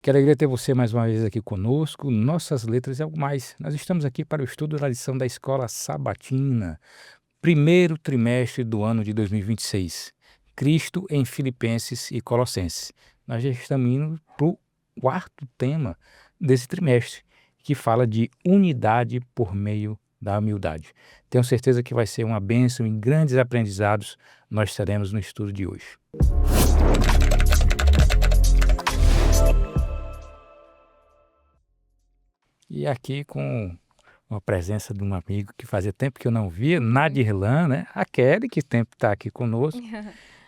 Que alegria ter você mais uma vez aqui conosco. Nossas letras e algo mais. Nós estamos aqui para o estudo da lição da Escola Sabatina, primeiro trimestre do ano de 2026. Cristo em Filipenses e Colossenses. Nós já estamos indo para o quarto tema desse trimestre, que fala de unidade por meio da humildade. Tenho certeza que vai ser uma bênção e grandes aprendizados nós teremos no estudo de hoje. E aqui com a presença de um amigo que fazia tempo que eu não via, Nadirlan, né? A Kelly, que tempo está aqui conosco.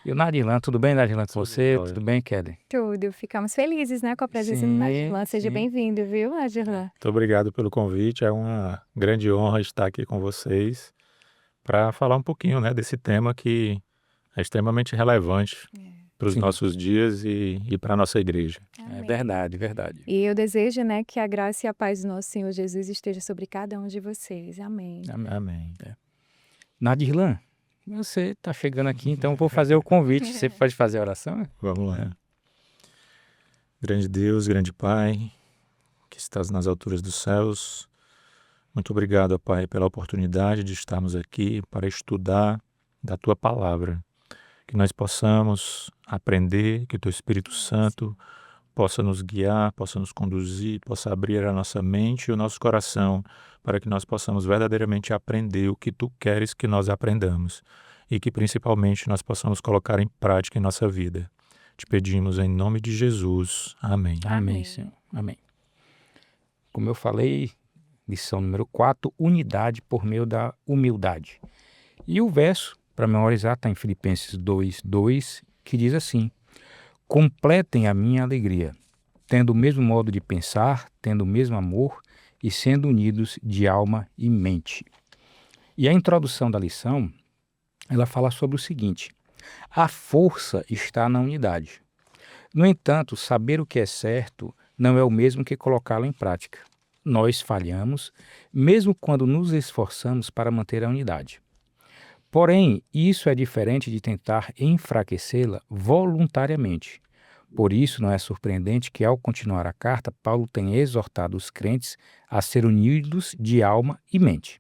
E o Nadirlan, tudo bem, Nadirlan, com você? jóia. Tudo bem, Kelly? Tudo, ficamos felizes, né, com a presença do Sim, Nadirlan. Seja sim. bem-vindo, viu, Nadirlan? Muito obrigado pelo convite. É uma grande honra estar aqui com vocês para falar um pouquinho, né, desse tema que é extremamente relevante para os Sim. nossos dias e para a nossa igreja. É Amém. verdade, verdade. E eu desejo, né, que a graça e a paz do nosso Senhor Jesus esteja sobre cada um de vocês. Amém. Amém. Nadirlan, você está chegando aqui, então eu vou fazer o convite. Você pode fazer a oração? Vamos lá. Grande Deus, grande Pai, que estás nas alturas dos céus, muito obrigado, ó Pai, pela oportunidade de estarmos aqui para estudar da Tua Palavra. Que nós possamos aprender, que o Teu Espírito Santo possa nos guiar, possa nos conduzir, possa abrir a nossa mente e o nosso coração para que nós possamos verdadeiramente aprender o que Tu queres que nós aprendamos e que principalmente nós possamos colocar em prática em nossa vida. Te pedimos em nome de Jesus. Amém. Amém, Senhor. Amém. Como eu falei, lição número 4, unidade por meio da humildade. E o verso, para memorizar, está em Filipenses 2:2, que diz assim: completem a minha alegria, tendo o mesmo modo de pensar, tendo o mesmo amor e sendo unidos de alma e mente. E a introdução da lição, ela fala sobre o seguinte: a força está na unidade. No entanto, saber o que é certo não é o mesmo que colocá-lo em prática. Nós falhamos, mesmo quando nos esforçamos para manter a unidade. Porém, isso é diferente de tentar enfraquecê-la voluntariamente. Por isso, não é surpreendente que, ao continuar a carta, Paulo tenha exortado os crentes a ser unidos de alma e mente.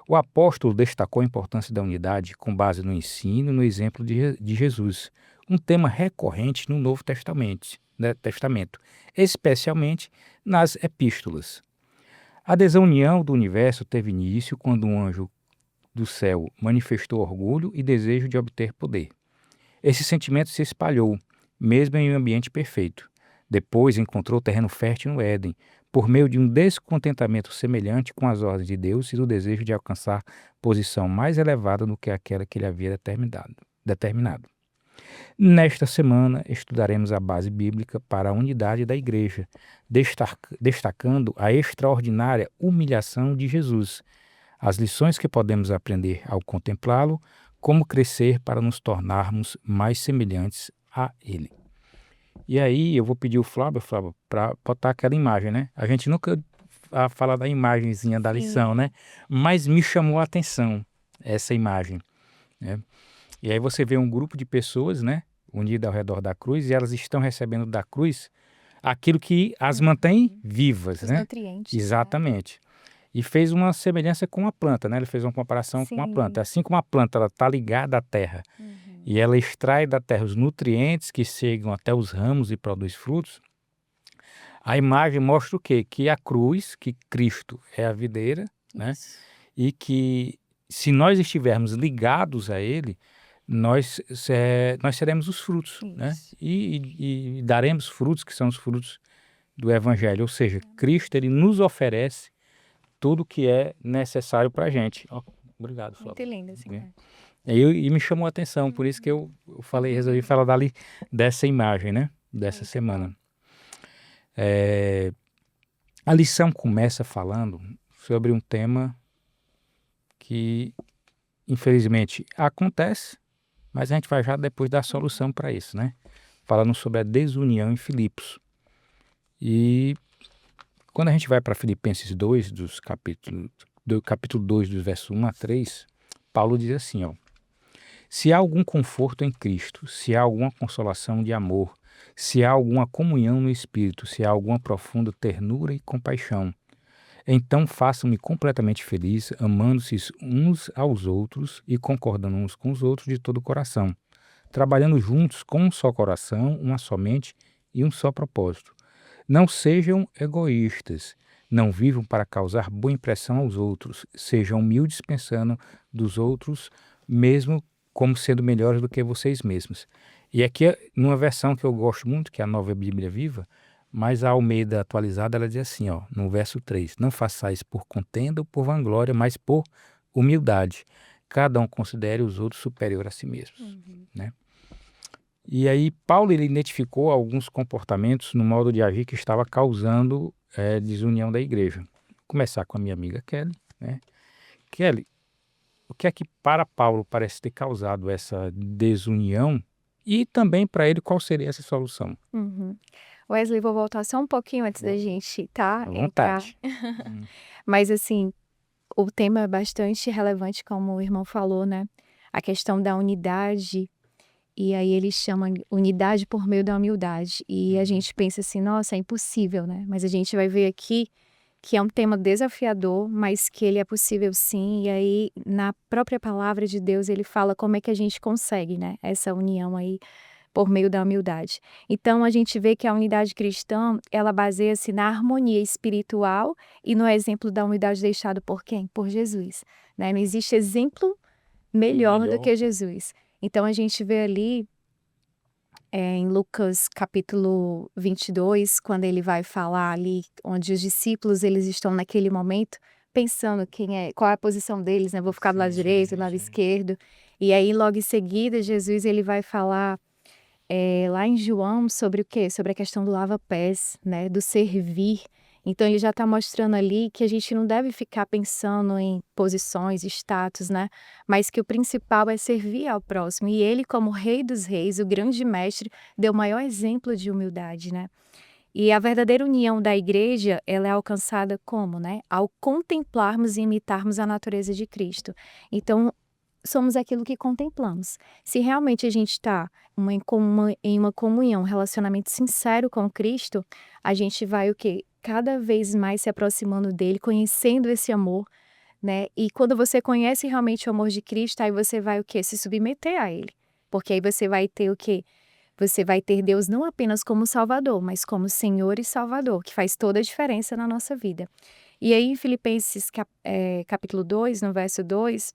O apóstolo destacou a importância da unidade com base no ensino e no exemplo de Jesus, um tema recorrente no Novo Testamento, especialmente nas epístolas. A desunião do universo teve início quando um anjo do céu manifestou orgulho e desejo de obter poder. Esse sentimento se espalhou, mesmo em um ambiente perfeito. Depois encontrou terreno fértil no Éden, por meio de um descontentamento semelhante com as ordens de Deus e do desejo de alcançar posição mais elevada do que aquela que ele havia determinado. Nesta semana, estudaremos a base bíblica para a unidade da igreja, destacando a extraordinária humilhação de Jesus, as lições que podemos aprender ao contemplá-lo, como crescer para nos tornarmos mais semelhantes a ele. E aí eu vou pedir o Flávio, para botar aquela imagem, né? A gente nunca fala da imagenzinha da lição, né? Mas me chamou a atenção essa imagem, né? E aí você vê um grupo de pessoas, né, unidas ao redor da cruz, e elas estão recebendo da cruz aquilo que as mantém vivas, Os né? nutrientes. Exatamente. E fez uma semelhança com a planta, né? Ele fez uma comparação com a Sim. planta. Assim como a planta está ligada à terra e ela extrai da terra os nutrientes que chegam até os ramos e produz frutos, a imagem mostra o quê? Que a cruz, que Cristo é a videira, né? E que se nós estivermos ligados a Ele, nós seremos os frutos, né? Isso. E daremos frutos que são os frutos do Evangelho. Ou seja, Cristo ele nos oferece tudo que é necessário para a gente. Obrigado, Flávio. Muito lindo, senhor. E me chamou a atenção, por isso que eu resolvi falar dessa imagem, né? Dessa Muito semana. A lição começa falando sobre um tema que, infelizmente, acontece, mas a gente vai já depois dar a solução para isso, né? Falando sobre a desunião em Filipos. E quando a gente vai para Filipenses 2, do capítulo 2, dos versos 1 a 3, Paulo diz assim, ó: se há algum conforto em Cristo, se há alguma consolação de amor, se há alguma comunhão no Espírito, se há alguma profunda ternura e compaixão, então façam-me completamente feliz, amando-se uns aos outros e concordando uns com os outros de todo o coração, trabalhando juntos com um só coração, uma só mente e um só propósito. Não sejam egoístas, não vivam para causar boa impressão aos outros, sejam humildes pensando dos outros, mesmo como sendo melhores do que vocês mesmos. E aqui, numa versão que eu gosto muito, que é a Nova Bíblia Viva, mas a Almeida atualizada, ela diz assim, ó, no verso 3, não façais por contenda ou por vanglória, mas por humildade. Cada um considere os outros superior a si mesmos, né? E aí Paulo ele identificou alguns comportamentos no modo de agir que estava causando desunião da igreja. Vou começar com a minha amiga Kelly, né? Kelly, o que é que para Paulo parece ter causado essa desunião e também para ele qual seria essa solução? Uhum. Wesley, vou voltar só um pouquinho antes da gente, tá? À vontade. Mas assim, o tema é bastante relevante, como o irmão falou, né? A questão da unidade, e aí ele chama unidade por meio da humildade. E a gente pensa assim, nossa, é impossível, né? Mas a gente vai ver aqui que é um tema desafiador, mas que ele é possível sim. E aí, na própria palavra de Deus, ele fala como é que a gente consegue, né? Essa união aí por meio da humildade. Então, a gente vê que a unidade cristã, ela baseia-se na harmonia espiritual e no exemplo da unidade deixado por quem? Por Jesus, né? Não existe exemplo melhor do que Jesus. Então, a gente vê ali em Lucas capítulo 22, quando ele vai falar ali, onde os discípulos eles estão naquele momento pensando qual é a posição deles, né? Vou ficar do lado direito, do lado esquerdo. E aí, logo em seguida, Jesus ele vai falar lá em João sobre o quê? Sobre a questão do lava-pés, né? Do servir. Então ele já está mostrando ali que a gente não deve ficar pensando em posições, status, né? Mas que o principal é servir ao próximo. E ele, como Rei dos Reis, o grande mestre, deu o maior exemplo de humildade, né? E a verdadeira união da igreja, ela é alcançada como, né? Ao contemplarmos e imitarmos a natureza de Cristo. Então, somos aquilo que contemplamos. Se realmente a gente está em uma comunhão, um relacionamento sincero com Cristo, a gente vai o quê? Cada vez mais se aproximando dele, conhecendo esse amor, né? E quando você conhece realmente o amor de Cristo, aí você vai o quê? Se submeter a ele. Porque aí você vai ter o quê? Você vai ter Deus não apenas como Salvador, mas como Senhor e Salvador, que faz toda a diferença na nossa vida. E aí em Filipenses capítulo 2, no verso 2,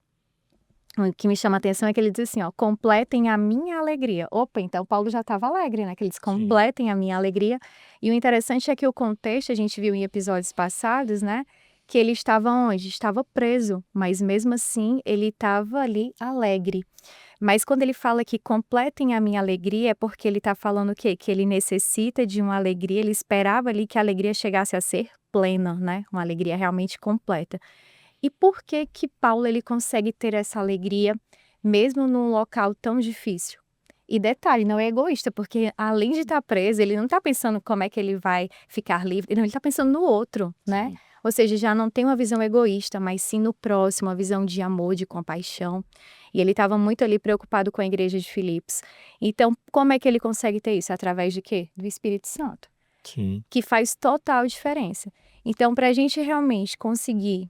o que me chama a atenção é que ele diz assim, ó, completem a minha alegria. Opa, então Paulo já estava alegre, né? Que ele diz, completem a minha alegria. E o interessante é que o contexto, a gente viu em episódios passados, né? Que ele estava onde? Estava preso, mas mesmo assim ele estava ali alegre. Mas quando ele fala que completem a minha alegria, é porque ele está falando o quê? Que ele necessita de uma alegria, ele esperava ali que a alegria chegasse a ser plena, né? Uma alegria realmente completa. E por que que Paulo ele consegue ter essa alegria mesmo num local tão difícil? E detalhe, não é egoísta, porque além de estar preso, ele não está pensando como é que ele vai ficar livre, não, ele está pensando no outro, né? Ou seja, já não tem uma visão egoísta, mas sim no próximo, uma visão de amor, de compaixão. E ele estava muito ali preocupado com a igreja de Filipos. Então, como é que ele consegue ter isso? Através de quê? Do Espírito Santo, Sim. que faz total diferença. Então, para a gente realmente conseguir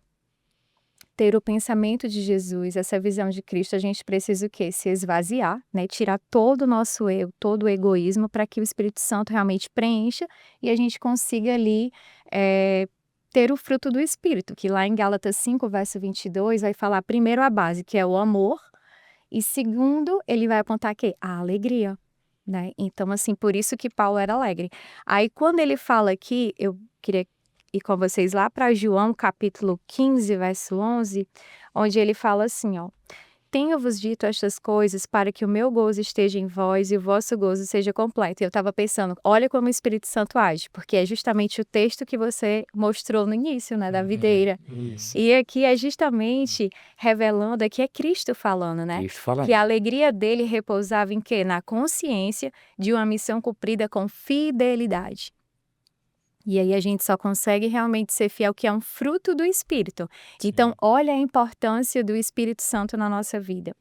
ter o pensamento de Jesus, essa visão de Cristo, a gente precisa o quê? Se esvaziar, né? Tirar todo o nosso eu, todo o egoísmo, para que o Espírito Santo realmente preencha e a gente consiga ali ter o fruto do Espírito, que lá em Gálatas 5, verso 22, vai falar primeiro a base, que é o amor, e segundo, ele vai apontar que a alegria, né? Então, assim, por isso que Paulo era alegre. Aí, quando ele fala aqui, eu queria ir com vocês lá para João, capítulo 15, verso 11, onde ele fala assim, ó: tenho-vos dito estas coisas para que o meu gozo esteja em vós e o vosso gozo seja completo. E eu estava pensando, olha como o Espírito Santo age, porque é justamente o texto que você mostrou no início, né, da videira. Isso. E aqui é justamente revelando, aqui é Cristo falando, né? Cristo falando. Que a alegria dele repousava em quê? Na consciência de uma missão cumprida com fidelidade. E aí a gente só consegue realmente ser fiel, que é um fruto do Espírito. Então, olha a importância do Espírito Santo na nossa vida.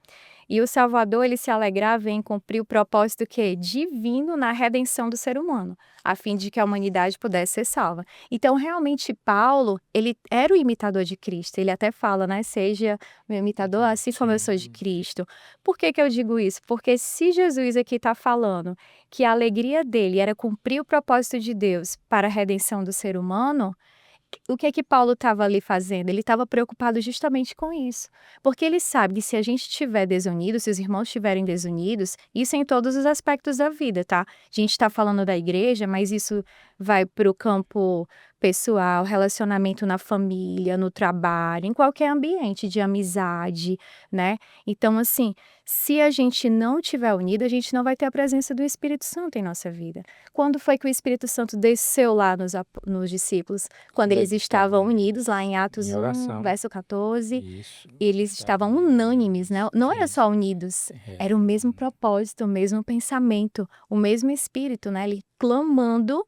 E o Salvador, ele se alegrava em cumprir o propósito que divino na redenção do ser humano, a fim de que a humanidade pudesse ser salva. Então, realmente, Paulo, ele era o imitador de Cristo. Ele até fala, né? Seja meu imitador, assim como eu sou de Cristo. Por que que eu digo isso? Porque se Jesus aqui está falando que a alegria dele era cumprir o propósito de Deus para a redenção do ser humano, o que é que Paulo estava ali fazendo? Ele estava preocupado justamente com isso. Porque ele sabe que se a gente estiver desunido, se os irmãos estiverem desunidos, isso em todos os aspectos da vida, tá? A gente está falando da igreja, mas isso vai para o campo pessoal, relacionamento na família, no trabalho, em qualquer ambiente de amizade, né? Então, assim, se a gente não estiver unido, a gente não vai ter a presença do Espírito Santo em nossa vida. Quando foi que o Espírito Santo desceu lá nos discípulos? Quando eles estavam unidos, lá em Atos Em 1, oração. verso 14, Isso. eles estavam unânimes, né? Não era só unidos, era o mesmo propósito, o mesmo pensamento, o mesmo Espírito, né? Ele clamando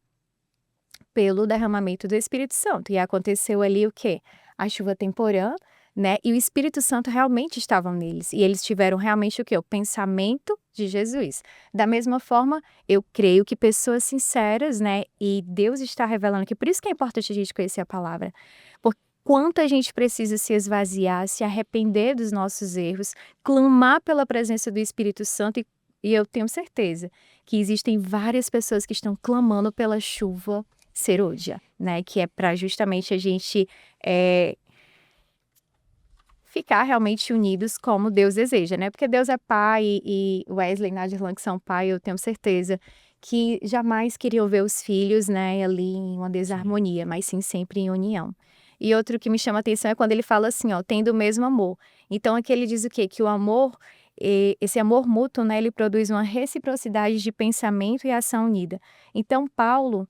pelo derramamento do Espírito Santo. E aconteceu ali o quê? A chuva temporã, né? E o Espírito Santo realmente estava neles. E eles tiveram realmente o quê? O pensamento de Jesus. Da mesma forma, eu creio que pessoas sinceras, né? E Deus está revelando que por isso que é importante a gente conhecer a palavra. Por quanto a gente precisa se esvaziar, se arrepender dos nossos erros, clamar pela presença do Espírito Santo e eu tenho certeza que existem várias pessoas que estão clamando pela chuva serôdia, né? Que é para justamente a gente ficar realmente unidos como Deus deseja, né? Porque Deus é pai e Wesley e Nadirlan, que são pai, eu tenho certeza que jamais queriam ver os filhos, né, ali em uma desarmonia, mas sim sempre em união. E outro que me chama a atenção é quando ele fala assim, ó, tendo o mesmo amor. Então aqui ele diz o quê? Que o amor, esse amor mútuo, né, ele produz uma reciprocidade de pensamento e ação unida. Então Paulo,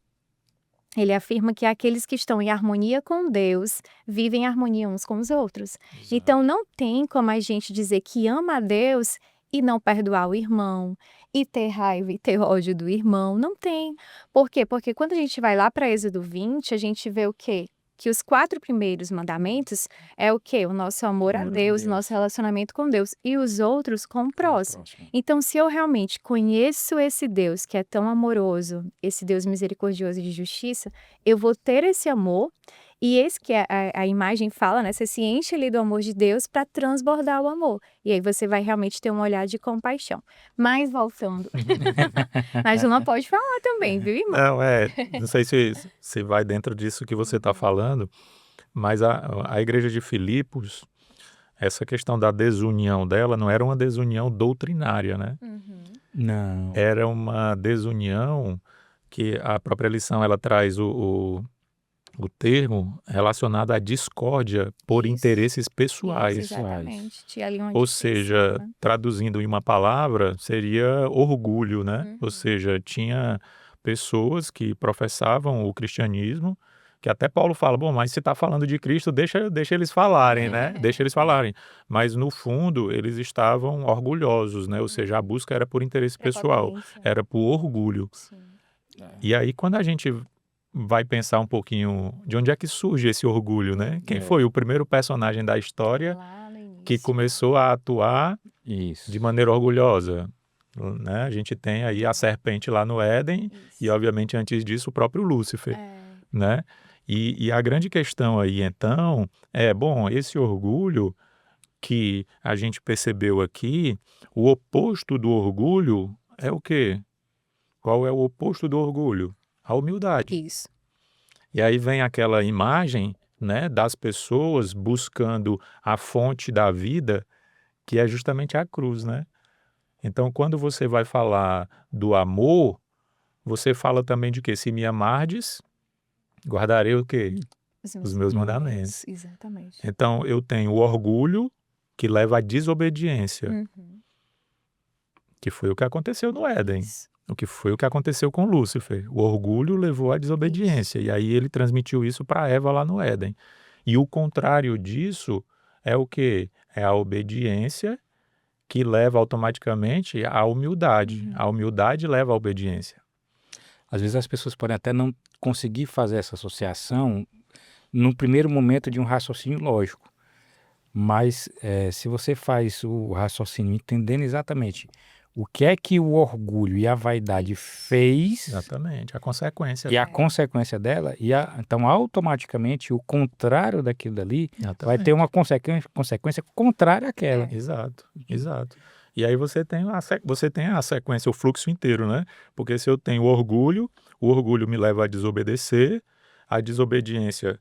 ele afirma que aqueles que estão em harmonia com Deus vivem em harmonia uns com os outros. Então não tem como a gente dizer que ama a Deus e não perdoar o irmão, e ter raiva e ter ódio do irmão. Não tem. Por quê? Porque quando a gente vai lá para Êxodo 20, a gente vê o quê? Que os 4 primeiros mandamentos é o quê? O nosso amor a Deus, o nosso relacionamento com Deus, e os outros com o próximo. Então, se eu realmente conheço esse Deus que é tão amoroso, esse Deus misericordioso e de justiça, eu vou ter esse amor, e esse que a imagem fala, né? Você se enche ali do amor de Deus para transbordar o amor. E aí você vai realmente ter um olhar de compaixão. Mas voltando, mas não pode falar também, viu, irmão? Não, não sei se vai dentro disso que você está falando, mas a igreja de Filipos, essa questão da desunião dela não era uma desunião doutrinária, né? Não. Era uma desunião que a própria lição ela traz o termo relacionado à discórdia por Isso. interesses pessoais. Isso, exatamente. Tinha ali uma Ou distinção, seja, né? traduzindo em uma palavra, seria orgulho, né? Ou seja, tinha pessoas que professavam o cristianismo, que até Paulo fala, bom, mas se está falando de Cristo, deixa eles falarem, né? Deixa eles falarem. Mas, no fundo, eles estavam orgulhosos, né? Ou seja, a busca era por interesse pessoal, Prepotência. era por orgulho. Sim. E aí, quando a gente vai pensar um pouquinho de onde é que surge esse orgulho, né? Quem foi o primeiro personagem da história Lá no início. que começou a atuar Isso. de maneira orgulhosa, né? A gente tem aí a serpente lá no Éden Isso. e, obviamente, antes disso, o próprio Lúcifer, É. né? E a grande questão aí, então, bom, esse orgulho que a gente percebeu aqui, o oposto do orgulho é o quê? Qual é o oposto do orgulho? A humildade. Isso. E aí vem aquela imagem, né, das pessoas buscando a fonte da vida, que é justamente a cruz, né? Então, quando você vai falar do amor, você fala também de quê? Se me amardes, guardarei o quê? Os meus mandamentos. Exatamente. Então, eu tenho o orgulho que leva à desobediência, que foi o que aconteceu no Éden. Isso. O que foi o que aconteceu com Lúcifer. O orgulho levou à desobediência. E aí ele transmitiu isso para Eva lá no Éden. E o contrário disso é o quê? É a obediência que leva automaticamente à humildade. A humildade leva à obediência. Às vezes as pessoas podem até não conseguir fazer essa associação no primeiro momento de um raciocínio lógico. Mas se você faz o raciocínio entendendo exatamente o que é que o orgulho e a vaidade fez Exatamente. A consequência. e a consequência dela, então automaticamente o contrário daquilo dali vai ter uma consequência contrária àquela. Exato, exato. E aí você tem a sequência, o fluxo inteiro, né? Porque se eu tenho o orgulho me leva a desobedecer, a desobediência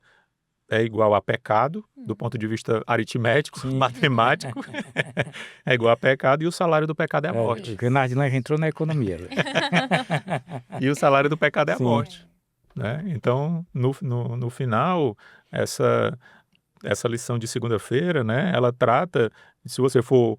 é igual a pecado, do ponto de vista aritmético, matemático, é igual a pecado, e o salário do pecado é a morte. Porque Nardilã já entrou na economia. E o salário do pecado é a Sim. morte. Né? Então, no final, essa lição de segunda-feira, né, ela trata, se você for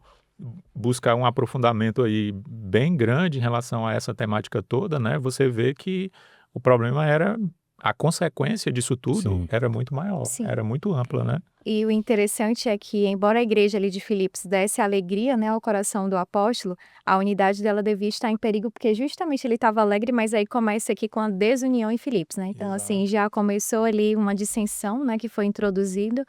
buscar um aprofundamento aí bem grande em relação a essa temática toda, né, você vê que o problema era, a consequência disso tudo Sim. era muito maior, Sim. era muito ampla, né? E o interessante é que, embora a igreja ali de Filipos desse alegria, né, ao coração do apóstolo, a unidade dela devia estar em perigo, porque justamente ele estava alegre, mas aí começa aqui com a desunião em Filipos, né? Então, assim, já começou ali uma dissensão, né, que foi introduzido.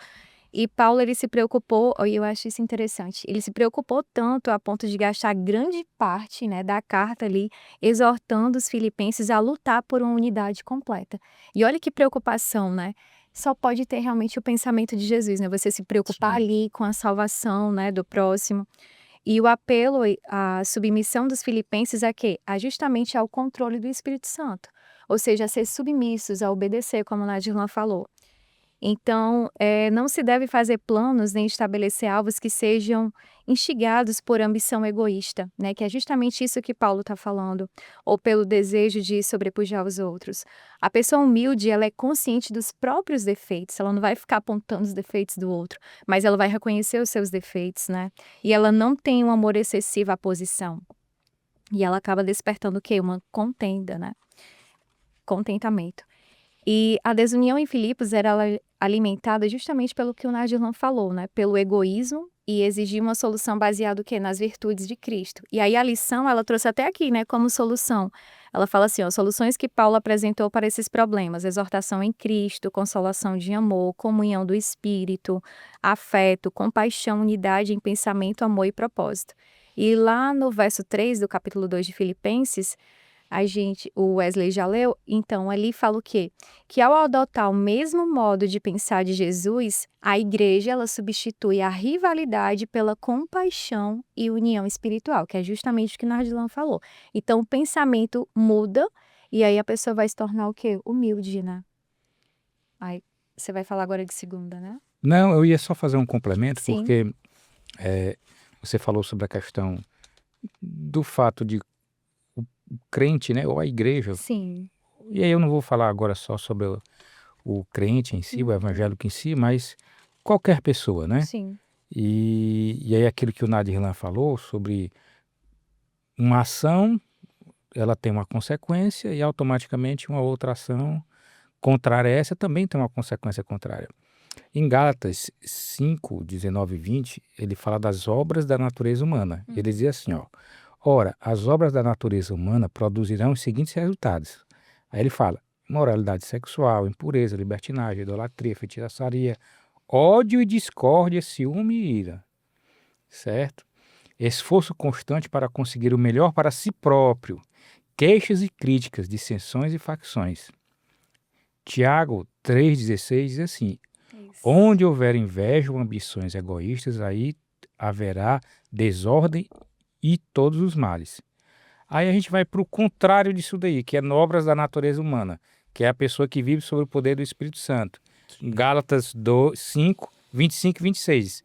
E Paulo, ele se preocupou, e eu acho isso interessante, ele se preocupou tanto a ponto de gastar grande parte, né, da carta ali, exortando os filipenses a lutar por uma unidade completa. E olha que preocupação, né? Só pode ter realmente o pensamento de Jesus, né? Você se preocupar ali com a salvação, né, do próximo. E o apelo à submissão dos filipenses é quê? Justamente ao controle do Espírito Santo. Ou seja, a ser submissos, a obedecer, como a Nadirlan falou. Então, não se deve fazer planos nem estabelecer alvos que sejam instigados por ambição egoísta, né? Que é justamente isso que Paulo está falando, ou pelo desejo de sobrepujar os outros. A pessoa humilde, ela é consciente dos próprios defeitos, ela não vai ficar apontando os defeitos do outro, mas ela vai reconhecer os seus defeitos, né? E ela não tem um amor excessivo à posição. E ela acaba despertando o quê? Uma contenda, né? Contentamento. E a desunião em Filipos era alimentada justamente pelo que o Nadirlan falou, né? Pelo egoísmo e exigir uma solução baseada o quê? Nas virtudes de Cristo. E aí a lição, ela trouxe até aqui, né, como solução. Ela fala assim, ó, soluções que Paulo apresentou para esses problemas: exortação em Cristo, consolação de amor, comunhão do Espírito, afeto, compaixão, unidade em pensamento, amor e propósito. E lá no verso 3 do capítulo 2 de Filipenses, o Wesley já leu, então ali fala o quê? Que ao adotar o mesmo modo de pensar de Jesus, a igreja ela substitui a rivalidade pela compaixão e união espiritual, que é justamente o que Nardillan falou. Então o pensamento muda e aí a pessoa vai se tornar o quê? Humilde, né? Aí você vai falar agora de segunda, né? Não, eu ia só fazer um complemento, Sim. porque você falou sobre a questão do fato de o crente, né, ou a igreja, Sim. e aí eu não vou falar agora só sobre o crente em si, o evangélico em si, mas qualquer pessoa, né? Sim. E aí aquilo que o Nadirlan falou sobre uma ação, ela tem uma consequência e automaticamente uma outra ação contrária a essa também tem uma consequência contrária. Em Gálatas 5, 19 e 20, ele fala das obras da natureza humana. Ele diz assim, ó: ora, as obras da natureza humana produzirão os seguintes resultados. Aí ele fala: moralidade sexual, impureza, libertinagem, idolatria, feitiçaria, ódio e discórdia, ciúme e ira. Certo? Esforço constante para conseguir o melhor para si próprio, queixas e críticas, dissensões e facções. Tiago 3,16 diz assim: onde houver inveja ou ambições egoístas, aí haverá desordem e todos os males. Aí a gente vai para o contrário disso daí, que é obras da natureza humana, que é a pessoa que vive sob o poder do Espírito Santo. Gálatas 5, 25 e 26,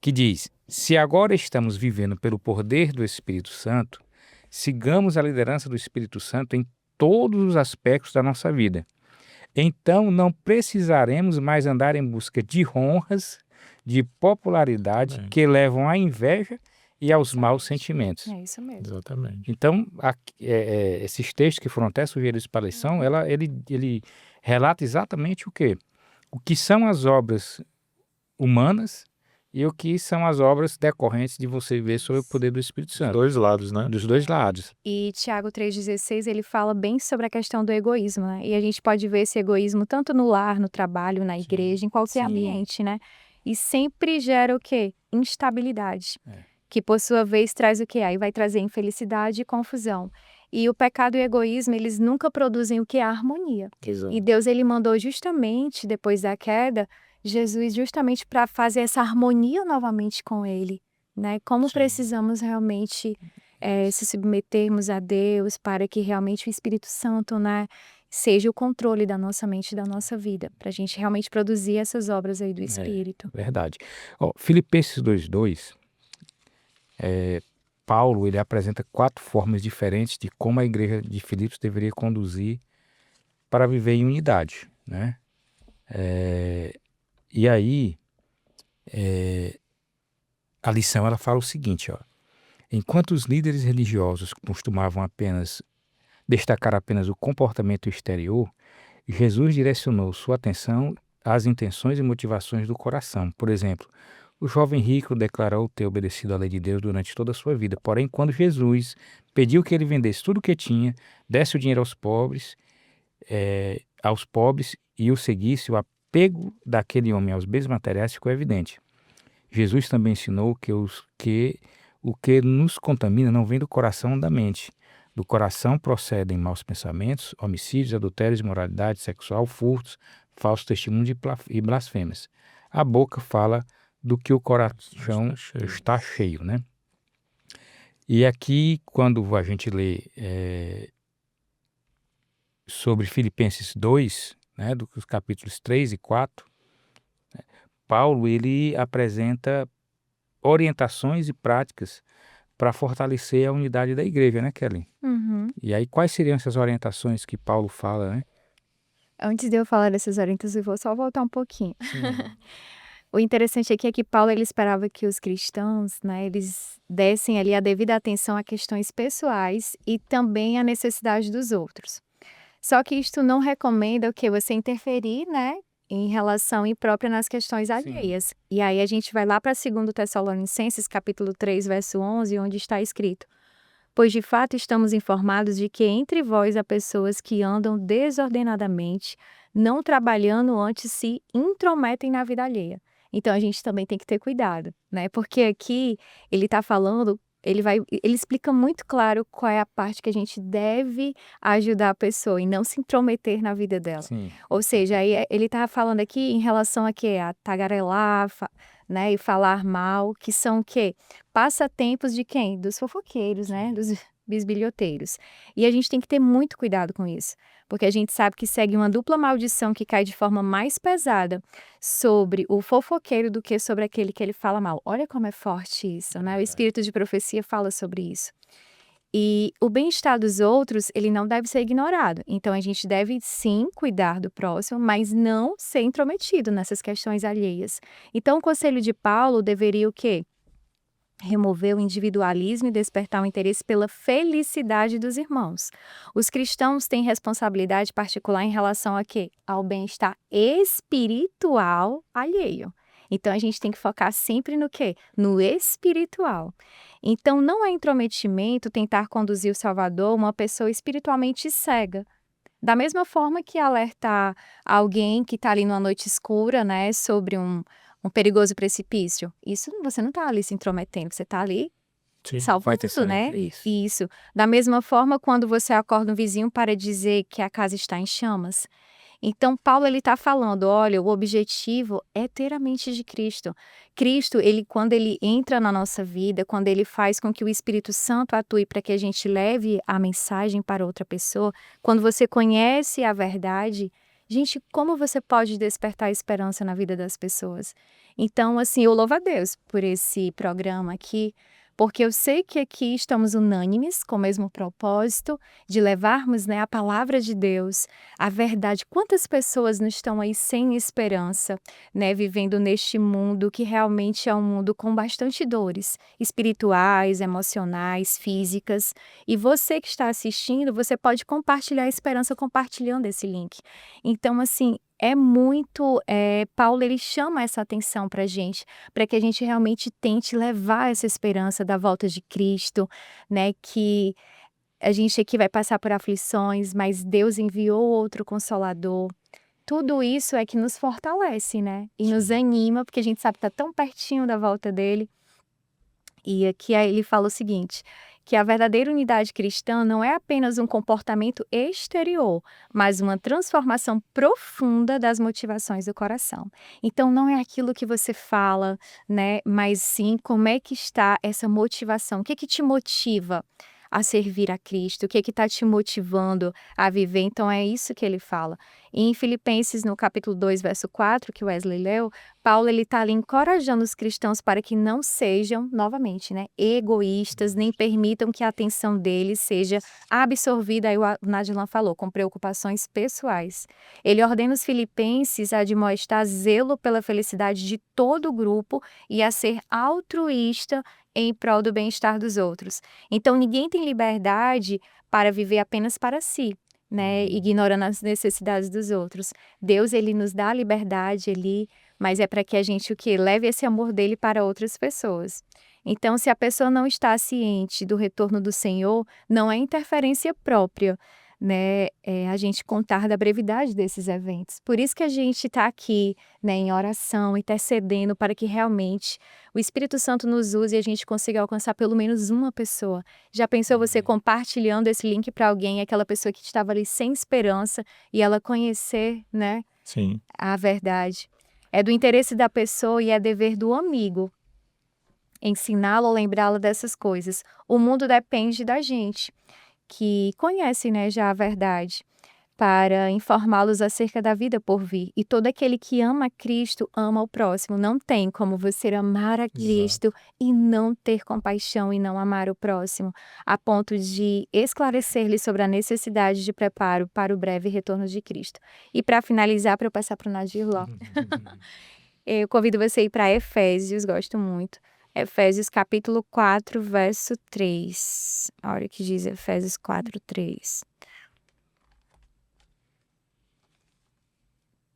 que diz: se agora estamos vivendo pelo poder do Espírito Santo, sigamos a liderança do Espírito Santo em todos os aspectos da nossa vida. Então não precisaremos mais andar em busca de honras, de popularidade que levam à inveja e aos maus sentimentos. É isso mesmo. Exatamente. Então, esses textos que foram até sugeridos para a lição, ele relata exatamente o quê? O que são as obras humanas e o que são as obras decorrentes de você viver sob o poder do Espírito Santo. Dois lados, né? Dos dois lados. E Tiago 3,16, ele fala bem sobre a questão do egoísmo, né? E a gente pode ver esse egoísmo tanto no lar, no trabalho, na igreja, em qualquer ambiente, né? e sempre gera o quê? Instabilidade. É. Que por sua vez traz o quê? Aí vai trazer infelicidade e confusão. E o pecado e o egoísmo, eles nunca produzem o que? A harmonia. E Deus, ele mandou justamente, depois da queda, Jesus justamente para fazer essa harmonia novamente com ele, né? Como Sim. precisamos realmente se submetermos a Deus para que realmente o Espírito Santo, né, seja o controle da nossa mente e da nossa vida, para a gente realmente produzir essas obras aí do Espírito. Verdade. Ó, Filipenses 2:2, Paulo ele apresenta 4 formas diferentes de como a igreja de Filipos deveria conduzir para viver em unidade, né? E aí, a lição ela fala o seguinte, ó. Enquanto os líderes religiosos costumavam destacar apenas o comportamento exterior, Jesus direcionou sua atenção às intenções e motivações do coração. Por exemplo, o jovem rico declarou ter obedecido à lei de Deus durante toda a sua vida. Porém, quando Jesus pediu que ele vendesse tudo o que tinha, desse o dinheiro aos pobres e o seguisse, o apego daquele homem aos bens materiais ficou evidente. Jesus também ensinou que o que nos contamina não vem do coração da mente. Do coração procedem maus pensamentos, homicídios, adultérios, imoralidade sexual, furtos, falsos testemunhos e blasfêmias. A boca fala do que o coração está cheio, né? E aqui, quando a gente lê sobre Filipenses 2, né, dos capítulos 3 e 4, Paulo ele apresenta orientações e práticas para fortalecer a unidade da igreja, né, Kelly? Uhum. E aí, quais seriam essas orientações que Paulo fala, né? Antes de eu falar dessas orientações, eu vou só voltar um pouquinho. O interessante aqui é que Paulo ele esperava que os cristãos, né, eles dessem ali a devida atenção a questões pessoais e também à necessidade dos outros. Só que isto não recomenda o que você interferir, né, em relação imprópria nas questões alheias. E aí a gente vai lá para 2 Tessalonicenses, capítulo 3, verso 11, onde está escrito: Pois de fato estamos informados de que entre vós há pessoas que andam desordenadamente, não trabalhando, antes se intrometem na vida alheia. Então a gente também tem que ter cuidado, né? Porque aqui ele está falando, ele explica muito claro qual é a parte que a gente deve ajudar a pessoa e não se intrometer na vida dela. Sim. Ou seja, aí ele está falando aqui em relação a quê? A tagarelar, né? E falar mal, que são o quê? Passatempos de quem? Dos fofoqueiros, né? Dos bisbilhoteiros. E a gente tem que ter muito cuidado com isso, porque a gente sabe que segue uma dupla maldição que cai de forma mais pesada sobre o fofoqueiro do que sobre aquele que ele fala mal. Olha como é forte isso, né? O espírito de profecia fala sobre isso. E o bem-estar dos outros, ele não deve ser ignorado. Então a gente deve sim cuidar do próximo, mas não ser intrometido nessas questões alheias. Então o conselho de Paulo deveria o quê? Remover o individualismo e despertar o interesse pela felicidade dos irmãos. Os cristãos têm responsabilidade particular em relação a quê? Ao bem-estar espiritual alheio. Então a gente tem que focar sempre no quê? No espiritual. Então não é intrometimento tentar conduzir o Salvador uma pessoa espiritualmente cega. Da mesma forma que alertar alguém que está ali numa noite escura, né, sobre um perigoso precipício. Isso você não está ali se intrometendo, você está ali salvando, né? Isso. Da mesma forma, quando você acorda um vizinho para dizer que a casa está em chamas. Então, Paulo ele está falando, olha, o objetivo é ter a mente de Cristo. Cristo, quando ele entra na nossa vida, quando ele faz com que o Espírito Santo atue para que a gente leve a mensagem para outra pessoa, quando você conhece a verdade, gente, como você pode despertar esperança na vida das pessoas? Então, assim, eu louvo a Deus por esse programa aqui, porque eu sei que aqui estamos unânimes com o mesmo propósito de levarmos, né, a palavra de Deus, a verdade. Quantas pessoas não estão aí sem esperança, né, vivendo neste mundo que realmente é um mundo com bastante dores espirituais, emocionais, físicas. E você que está assistindo, você pode compartilhar a esperança compartilhando esse link. Então, assim, Paulo ele chama essa atenção para que a gente realmente tente levar essa esperança da volta de Cristo, né, que a gente aqui vai passar por aflições, mas Deus enviou outro Consolador, tudo isso é que nos fortalece, né? E nos anima, porque a gente sabe que está tão pertinho da volta dele. E aqui aí ele fala o seguinte, que a verdadeira unidade cristã não é apenas um comportamento exterior, mas uma transformação profunda das motivações do coração. Então não é aquilo que você fala, né? Mas sim como é que está essa motivação. O que te motiva a servir a Cristo? O que está te motivando a viver? Então é isso que ele fala. E em Filipenses, no capítulo 2, verso 4, que o Wesley leu, Paulo está ali encorajando os cristãos para que não sejam, novamente, né, egoístas, nem permitam que a atenção deles seja absorvida, aí o Nadilan falou, com preocupações pessoais. Ele ordena os filipenses a admoestar zelo pela felicidade de todo o grupo e a ser altruísta em prol do bem-estar dos outros. Então, ninguém tem liberdade para viver apenas para si, né, ignorando as necessidades dos outros. Deus, ele nos dá a liberdade ali, mas é para que a gente o quê? Leve esse amor dele para outras pessoas. Então, se a pessoa não está ciente do retorno do Senhor, não é interferência própria, né, a gente contar da brevidade desses eventos. Por isso que a gente está aqui, né, em oração, intercedendo para que realmente o Espírito Santo nos use e a gente consiga alcançar pelo menos uma pessoa. Já pensou você compartilhando esse link para alguém, aquela pessoa que estava ali sem esperança e ela conhecer, né, Sim. a verdade? É do interesse da pessoa e é dever do amigo ensiná-lo ou lembrá-lo dessas coisas. O mundo depende da gente, que conhece, né, já a verdade, para informá-los acerca da vida por vir. E todo aquele que ama Cristo ama o próximo. Não tem como você amar a Cristo e não ter compaixão e não amar o próximo, a ponto de esclarecer-lhe sobre a necessidade de preparo para o breve retorno de Cristo. E para finalizar, para eu passar para o Nadir Ló, eu convido você a ir para Efésios, gosto muito. Efésios capítulo 4, verso 3. Olha o que diz Efésios 4, 3.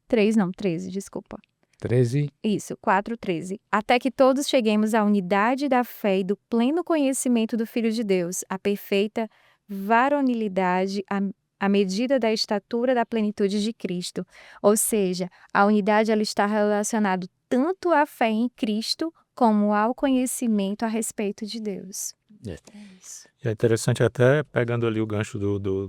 3 não, 13, desculpa. 13. Isso, 4, 13. Até que todos cheguemos à unidade da fé e do pleno conhecimento do Filho de Deus, à perfeita varonilidade, à medida da estatura da plenitude de Cristo. Ou seja, a unidade ela está relacionada tanto à fé em Cristo como ao conhecimento a respeito de Deus. É. Isso. E é interessante até, pegando ali o gancho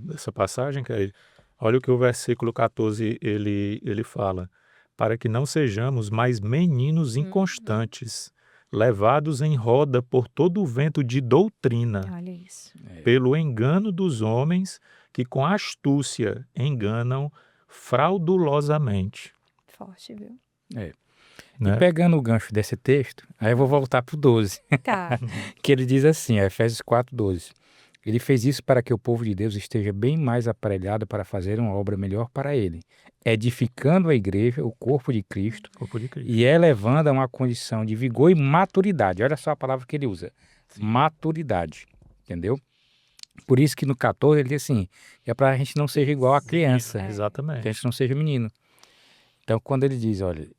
dessa passagem, que olha o que o versículo 14 ele fala. Para que não sejamos mais meninos inconstantes, levados em roda por todo o vento de doutrina, Olha isso. pelo engano dos homens que com astúcia enganam fraudulosamente. Forte, viu? É. Né? E pegando o gancho desse texto, aí eu vou voltar para o 12, Tá. que ele diz assim, Efésios 4, 12. Ele fez isso para que o povo de Deus esteja bem mais aparelhado para fazer uma obra melhor para ele, edificando a igreja, o corpo de Cristo, Corpo de Cristo. e elevando a uma condição de vigor e maturidade. Olha só a palavra que ele usa, maturidade, entendeu? Por isso que no 14 ele diz assim, é para a gente não seja igual a criança, Exatamente. que a gente não seja menino. Então quando ele diz, olha,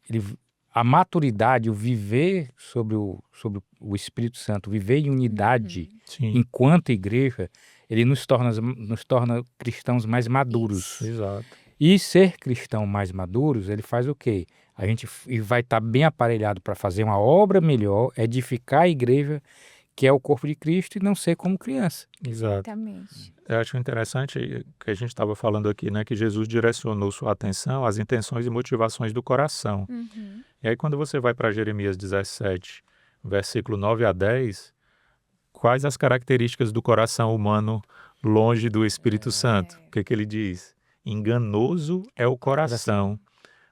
a maturidade, o viver sobre o Espírito Santo, viver em unidade, Sim, enquanto igreja, ele nos torna cristãos mais maduros. exato. E ser cristão mais maduros, ele faz o quê? A gente vai estar bem aparelhado para fazer uma obra melhor, edificar a igreja, que é o corpo de Cristo, e não ser como criança. Exato. Exatamente. Eu acho interessante que a gente estava falando aqui, né, que Jesus direcionou sua atenção às intenções e motivações do coração. E aí quando você vai para Jeremias 17, versículo 9 a 10, quais as características do coração humano longe do Espírito Santo? O que ele diz? Enganoso é o coração,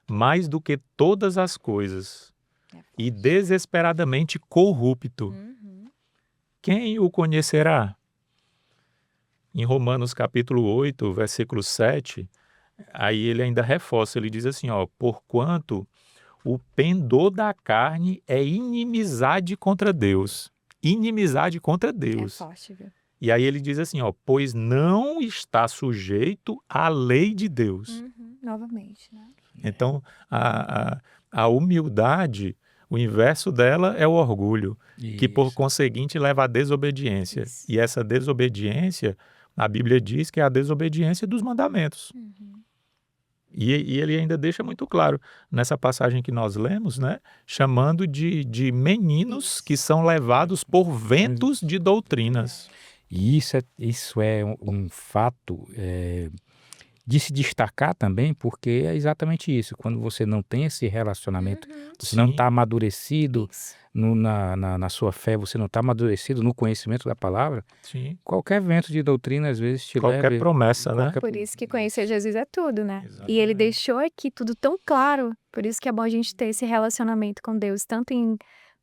mais do que todas as coisas, e desesperadamente corrupto. Quem o conhecerá? Em Romanos capítulo 8, versículo 7, aí ele ainda reforça, ele diz assim, ó, porquanto o pendor da carne é inimizade contra Deus. Inimizade contra Deus. É forte, viu? E aí ele diz assim, ó, pois não está sujeito à lei de Deus. Novamente, né? Então, a humildade, o inverso dela é o orgulho, que por Isso. conseguinte leva à desobediência. Isso. E essa desobediência, a Bíblia diz que é a desobediência dos mandamentos. E ele ainda deixa muito claro, nessa passagem que nós lemos, né, chamando de meninos que são levados por ventos de doutrinas. E isso é um fato de se destacar também, porque é exatamente isso. Quando você não tem esse relacionamento, você não Sim. está amadurecido Isso. na sua fé, você não está amadurecido no conhecimento da palavra, Sim. qualquer vento de doutrina às vezes te Qualquer leva... promessa, né? qualquer- Por isso que conhecer Jesus é tudo, né? Exatamente. E ele deixou aqui tudo tão claro. Por isso que é bom a gente ter esse relacionamento com Deus, tanto em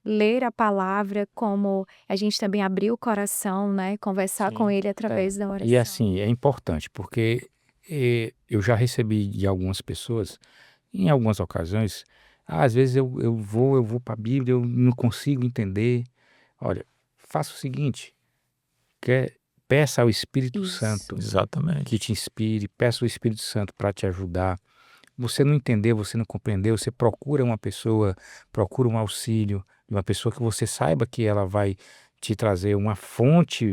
ler a palavra, como a gente também abrir o coração, né? Conversar com Sim. ele através da oração. E assim, é importante, porque eu já recebi de algumas pessoas, em algumas ocasiões, às vezes eu vou para a Bíblia, eu não consigo entender. Olha, faça o seguinte, peça ao Espírito Isso. Santo Exatamente. que te inspire, peça ao Espírito Santo para te ajudar. Você não entendeu, você não compreendeu, você procura uma pessoa, procura um auxílio de uma pessoa que você saiba que ela vai te trazer uma fonte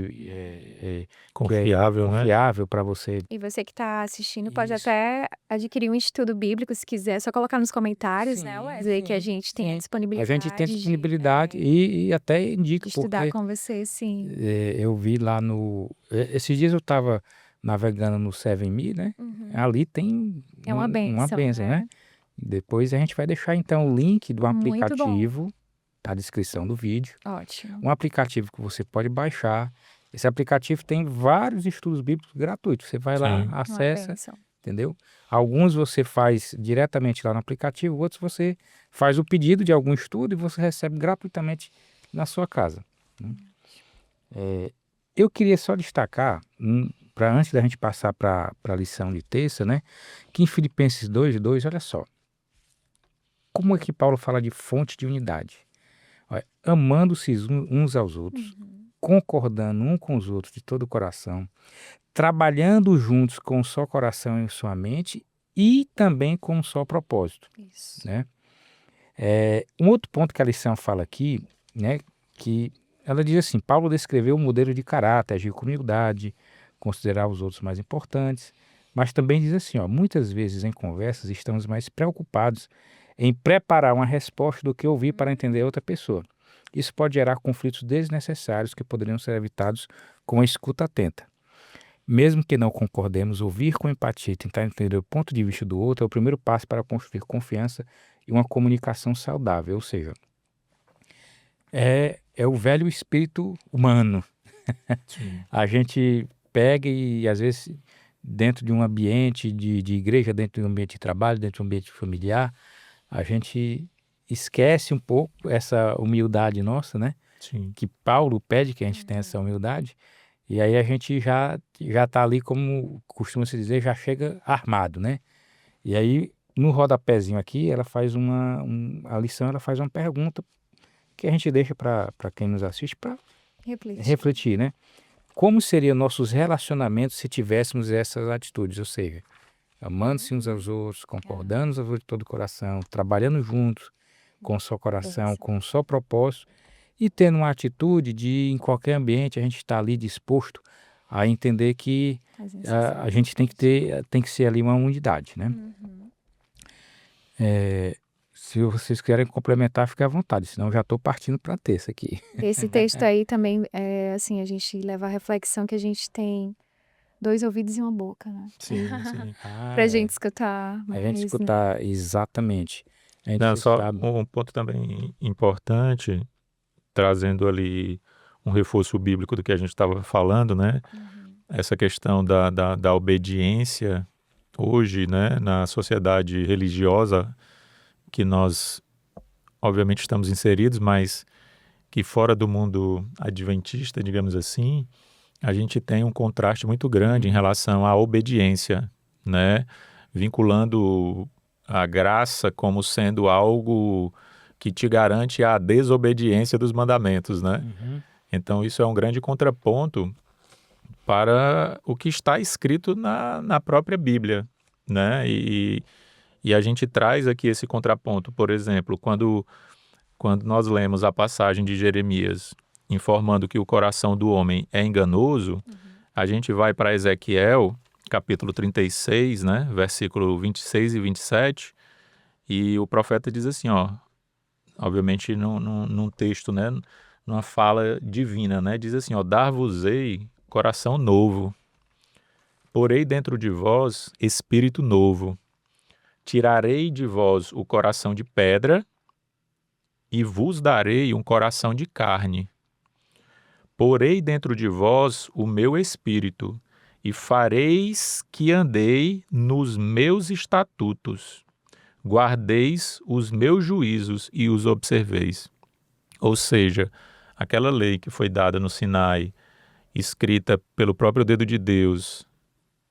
Confiável, né? confiável para você. E você que está assistindo pode Isso. até adquirir um estudo bíblico, se quiser. É só colocar nos comentários, né, Sim, Wesley, que a sim, gente tem a sim. A disponibilidade gente tem de, disponibilidade e até indica, de estudar porque com você, sim. eu vi lá esses dias eu estava navegando no 7Me, né? Ali tem É uma bênção, né? Depois a gente vai deixar então o link do Muito bom. aplicativo na descrição do vídeo. Ótimo. Um aplicativo que você pode baixar. Esse aplicativo tem vários estudos bíblicos gratuitos. Você vai lá, Sim. Uma acessa, bênção. entendeu? Alguns você faz diretamente lá no aplicativo, outros você faz o pedido de algum estudo e você recebe gratuitamente na sua casa, né? Eu queria só destacar, para antes da gente passar para a lição de terça, né, que em Filipenses 2:2, olha só, como é que Paulo fala de fonte de unidade? Olha, amando-se uns aos outros, concordando um com os outros de todo o coração, trabalhando juntos com um só coração e sua mente e também com um só propósito, Isso. né? Um outro ponto que a lição fala aqui, né, que ela diz assim, Paulo descreveu um modelo de caráter, agir com humildade, considerar os outros mais importantes, mas também diz assim, ó, muitas vezes em conversas estamos mais preocupados em preparar uma resposta do que ouvir para entender a outra pessoa. Isso pode gerar conflitos desnecessários que poderiam ser evitados com a escuta atenta. Mesmo que não concordemos, ouvir com empatia e tentar entender o ponto de vista do outro é o primeiro passo para construir confiança e uma comunicação saudável, ou seja, é o velho espírito humano. Sim. A gente pega e, às vezes, dentro de um ambiente de igreja, dentro de um ambiente de trabalho, dentro de um ambiente familiar, a gente esquece um pouco essa humildade nossa, né? Sim. Que Paulo pede que a gente tenha essa humildade, e aí a gente já está ali, como costuma-se dizer, já chega armado, né? E aí, no rodapézinho aqui, ela faz a lição ela faz uma pergunta que a gente deixa para quem nos assiste para refletir, né? Como seriam nossos relacionamentos se tivéssemos essas atitudes? Ou seja, amando-se uns aos outros, concordando uns aos outros de todo o coração, trabalhando juntos, com um só coração, com um só propósito, e tendo uma atitude de, em qualquer ambiente, a gente está ali disposto a entender que a gente tem que ser ali uma unidade, né? Se vocês quiserem complementar, fique à vontade, senão eu já estou partindo para a terça aqui. Esse texto aí também é assim, a gente leva a reflexão que a gente tem 2 ouvidos e uma boca, né? Sim, sim. Pra gente escutar. A gente mais, escutar, exatamente. A gente Não, só sabe. um ponto também importante, trazendo ali um reforço bíblico do que a gente estava falando, né? Essa questão da obediência hoje, né, na sociedade religiosa que nós, obviamente, estamos inseridos, mas que fora do mundo adventista, digamos assim, a gente tem um contraste muito grande em relação à obediência, né? Vinculando a graça como sendo algo que te garante a desobediência dos mandamentos, né? Então isso é um grande contraponto para o que está escrito na própria Bíblia, né? E a gente traz aqui esse contraponto, por exemplo, quando nós lemos a passagem de Jeremias informando que o coração do homem é enganoso, a gente vai para Ezequiel capítulo 36, né, versículo 26 e 27, e o profeta diz assim, ó, obviamente num texto, né, numa fala divina, né, diz assim, ó, dar-vos-ei coração novo, porei dentro de vós espírito novo, tirarei de vós o coração de pedra e vos darei um coração de carne. Porei dentro de vós o meu espírito, e fareis que andei nos meus estatutos. Guardeis os meus juízos e os observeis. Ou seja, aquela lei que foi dada no Sinai, escrita pelo próprio dedo de Deus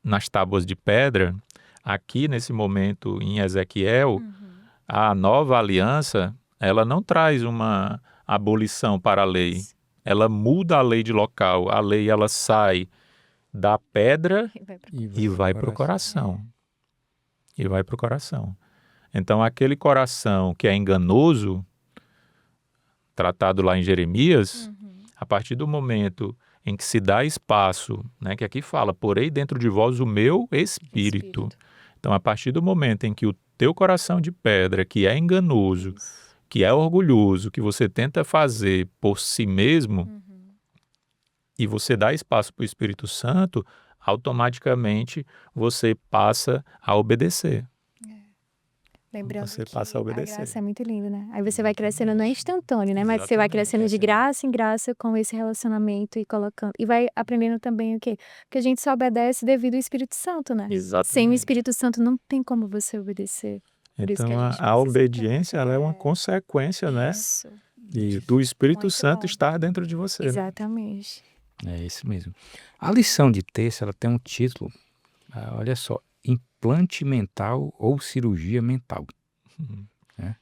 nas tábuas de pedra, aqui nesse momento em Ezequiel, a nova aliança, ela não traz uma abolição para a lei. Ela muda a lei de local. A lei, ela sai da pedra e vai para o coração. E vai para o coração. Então, aquele coração que é enganoso, tratado lá em Jeremias, a partir do momento em que se dá espaço, né, que aqui fala, porei dentro de vós o meu espírito. Então, a partir do momento em que o teu coração de pedra, que é enganoso, que é orgulhoso, que você tenta fazer por si mesmo, e você dá espaço para o Espírito Santo, automaticamente você passa a obedecer. Lembrando Você que passa a obedecer. graça é muito lindo, né? Aí você vai crescendo, não é instantâneo, né? Mas você vai crescendo de graça em graça com esse relacionamento e colocando. E vai aprendendo também o quê? Porque a gente só obedece devido ao Espírito Santo, né? Sem o Espírito Santo não tem como você obedecer. Por isso que Então, gente a precisa obediência ela é uma consequência, né? Isso. E do Espírito Muito Santo bom. estar dentro de você. Né? Exatamente. É isso mesmo. A lição de terça, ela tem um título, olha só, implante mental ou cirurgia mental. Né?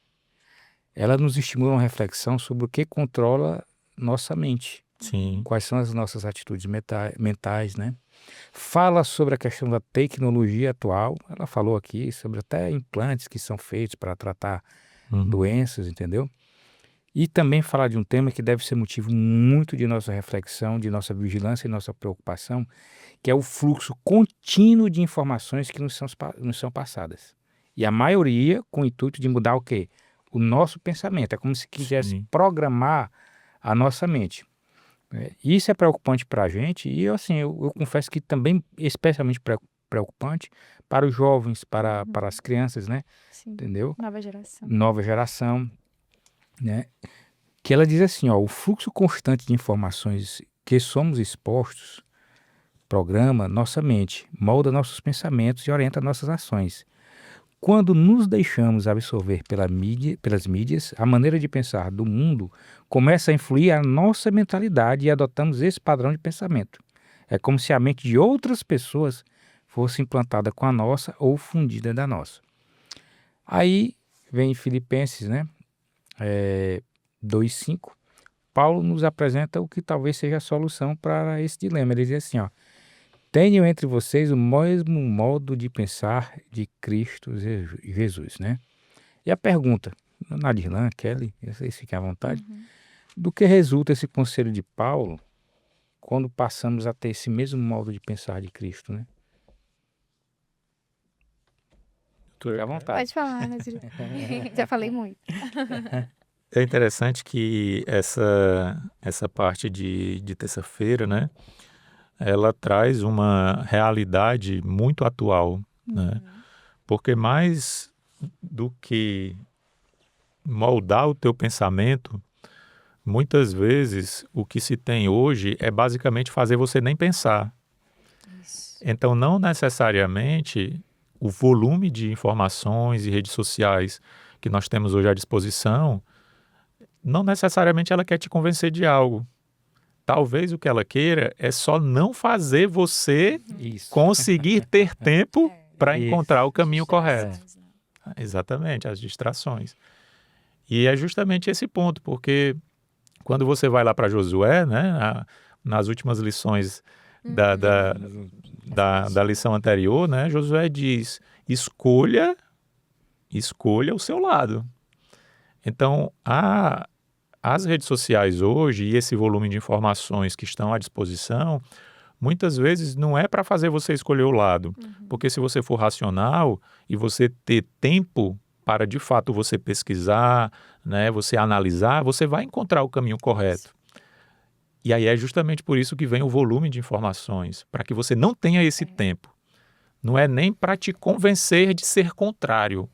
Ela nos estimula uma reflexão sobre o que controla nossa mente. Sim. Quais são as nossas atitudes mentais, né? Fala sobre a questão da tecnologia atual. Ela falou aqui sobre até implantes que são feitos para tratar doenças, entendeu? E também falar de um tema que deve ser motivo muito de nossa reflexão, de nossa vigilância e nossa preocupação, que é o fluxo contínuo de informações que nos são passadas. E a maioria com o intuito de mudar o quê? O nosso pensamento. É como se quisesse programar a nossa mente. Isso é preocupante para a gente e assim, eu confesso que também especialmente preocupante para os jovens, para as crianças, né? Sim. Entendeu? Nova geração. Né? Que ela diz assim, ó, o fluxo constante de informações que somos expostos programa nossa mente, molda nossos pensamentos e orienta nossas ações. Quando nos deixamos absorver pelas mídias, a maneira de pensar do mundo começa a influir a nossa mentalidade e adotamos esse padrão de pensamento. É como se a mente de outras pessoas fosse implantada com a nossa ou fundida da nossa. Aí vem Filipenses, né? 2:5, Paulo nos apresenta o que talvez seja a solução para esse dilema. Ele diz assim, ó, tenham entre vocês o mesmo modo de pensar de Cristo Jesus, né? E a pergunta, Nadirlan, Kelly, vocês fiquem à vontade, do que resulta esse conselho de Paulo quando passamos a ter esse mesmo modo de pensar de Cristo, né? Fique à vontade. Pode falar, né? Já falei muito. É interessante que essa parte de terça-feira, né? Ela traz uma realidade muito atual, né? Porque mais do que moldar o teu pensamento, muitas vezes o que se tem hoje é basicamente fazer você nem pensar. Isso. Então, não necessariamente o volume de informações e redes sociais que nós temos hoje à disposição, não necessariamente ela quer te convencer de algo. Talvez o que ela queira é só não fazer você conseguir ter tempo para encontrar o caminho correto. Exatamente, as distrações. E é justamente esse ponto, porque quando você vai lá para Josué, né, nas últimas lições da lição anterior, né, Josué diz, escolha o seu lado. Então, as redes sociais hoje e esse volume de informações que estão à disposição muitas vezes não é para fazer você escolher o lado. Porque se você for racional e você ter tempo para, de fato, você pesquisar, né, você analisar, você vai encontrar o caminho correto. E aí é justamente por isso que vem o volume de informações, para que você não tenha esse tempo. Não é nem para te convencer de ser contrário,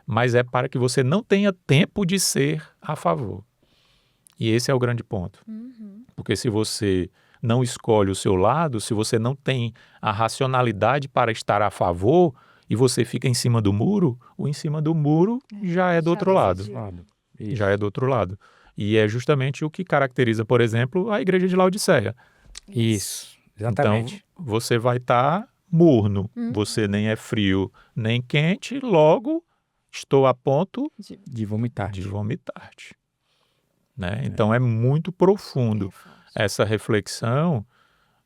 mas é para que você não tenha tempo de ser a favor. E esse é o grande ponto. Porque se você não escolhe o seu lado, se você não tem a racionalidade para estar a favor e você fica em cima do muro, o em cima do muro já é do outro lado. Isso. Já é do outro lado. E é justamente o que caracteriza, por exemplo, a igreja de Laodiceia. Isso, exatamente. Então, você vai estar morno. Você nem é frio, nem quente, logo estou a ponto De vomitar. de vomitar-te. Né? Então, é muito profundo essa reflexão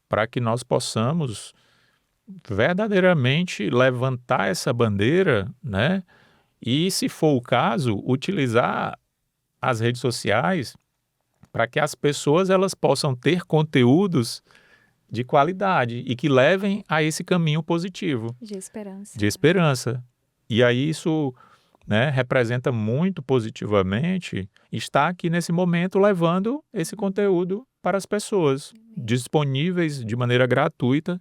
para que nós possamos verdadeiramente levantar essa bandeira, né? E, se for o caso, utilizar as redes sociais para que as pessoas elas possam ter conteúdos de qualidade e que levem a esse caminho positivo, De esperança. de esperança. E aí isso, né, representa muito positivamente estar aqui nesse momento levando esse conteúdo para as pessoas, disponíveis de maneira gratuita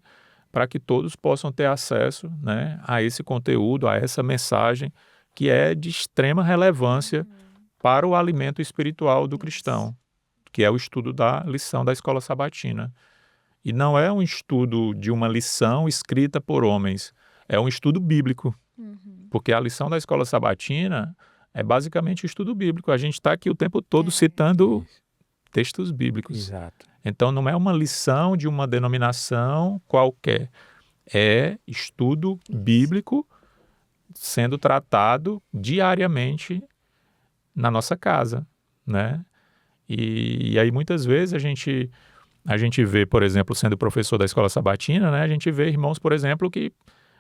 para que todos possam ter acesso, né, a esse conteúdo, a essa mensagem que é de extrema relevância para o alimento espiritual do cristão, que é o estudo da lição da escola sabatina. E não é um estudo de uma lição escrita por homens, é um estudo bíblico. Porque a lição da escola sabatina é basicamente estudo bíblico. A gente está aqui o tempo todo citando textos bíblicos. Exato. Então não é uma lição de uma denominação qualquer. É estudo bíblico sendo tratado diariamente na nossa casa, né? E aí muitas vezes a gente vê, por exemplo, sendo professor da escola sabatina, né? A gente vê irmãos, por exemplo, que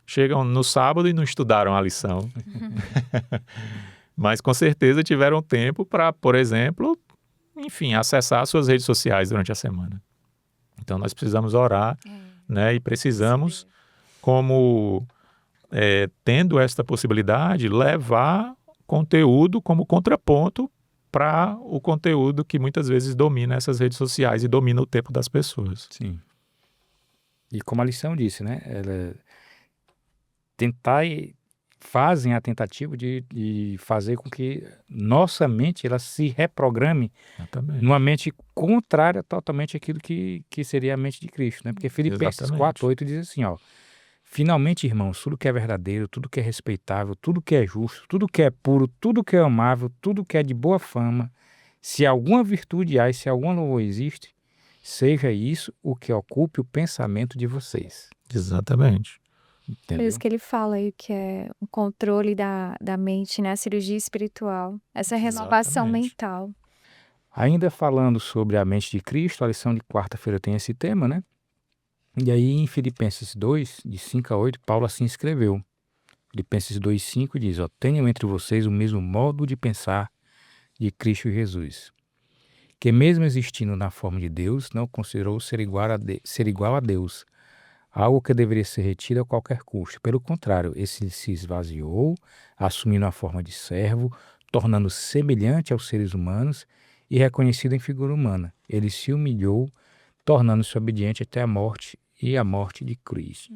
chegam no sábado e não estudaram a lição. Mas com certeza tiveram tempo para, por exemplo, enfim, acessar suas redes sociais durante a semana. Então nós precisamos orar, né? E precisamos, como tendo esta possibilidade, levar conteúdo como contraponto para o conteúdo que muitas vezes domina essas redes sociais e domina o tempo das pessoas. Sim. E como a lição disse, né? Ela tentar e fazem a tentativa de fazer com que nossa mente ela se reprograme Exatamente. numa mente contrária totalmente àquilo que seria a mente de Cristo, né? Porque Filipenses Exatamente. 4:8 diz assim, ó: finalmente, irmãos, tudo que é verdadeiro, tudo que é respeitável, tudo que é justo, tudo que é puro, tudo que é amável, tudo que é de boa fama, se alguma virtude há e se algum louvor existe, seja isso o que ocupe o pensamento de vocês. Exatamente. Por Entendeu? isso que ele fala aí que é o controle da mente, né? A cirurgia espiritual. Essa renovação Exatamente. mental. Ainda falando sobre a mente de Cristo, a lição de quarta-feira tem esse tema, né? E aí em Filipenses 2, de 5 a 8, Paulo assim escreveu. Filipenses 2:5 diz, ó: tenham entre vocês o mesmo modo de pensar de Cristo Jesus, que mesmo existindo na forma de Deus, não considerou ser igual a Deus, algo que deveria ser retido a qualquer custo. Pelo contrário, esse se esvaziou, assumindo a forma de servo, tornando-se semelhante aos seres humanos e reconhecido em figura humana. Ele se humilhou, tornando-se obediente até a morte e a morte de cruz.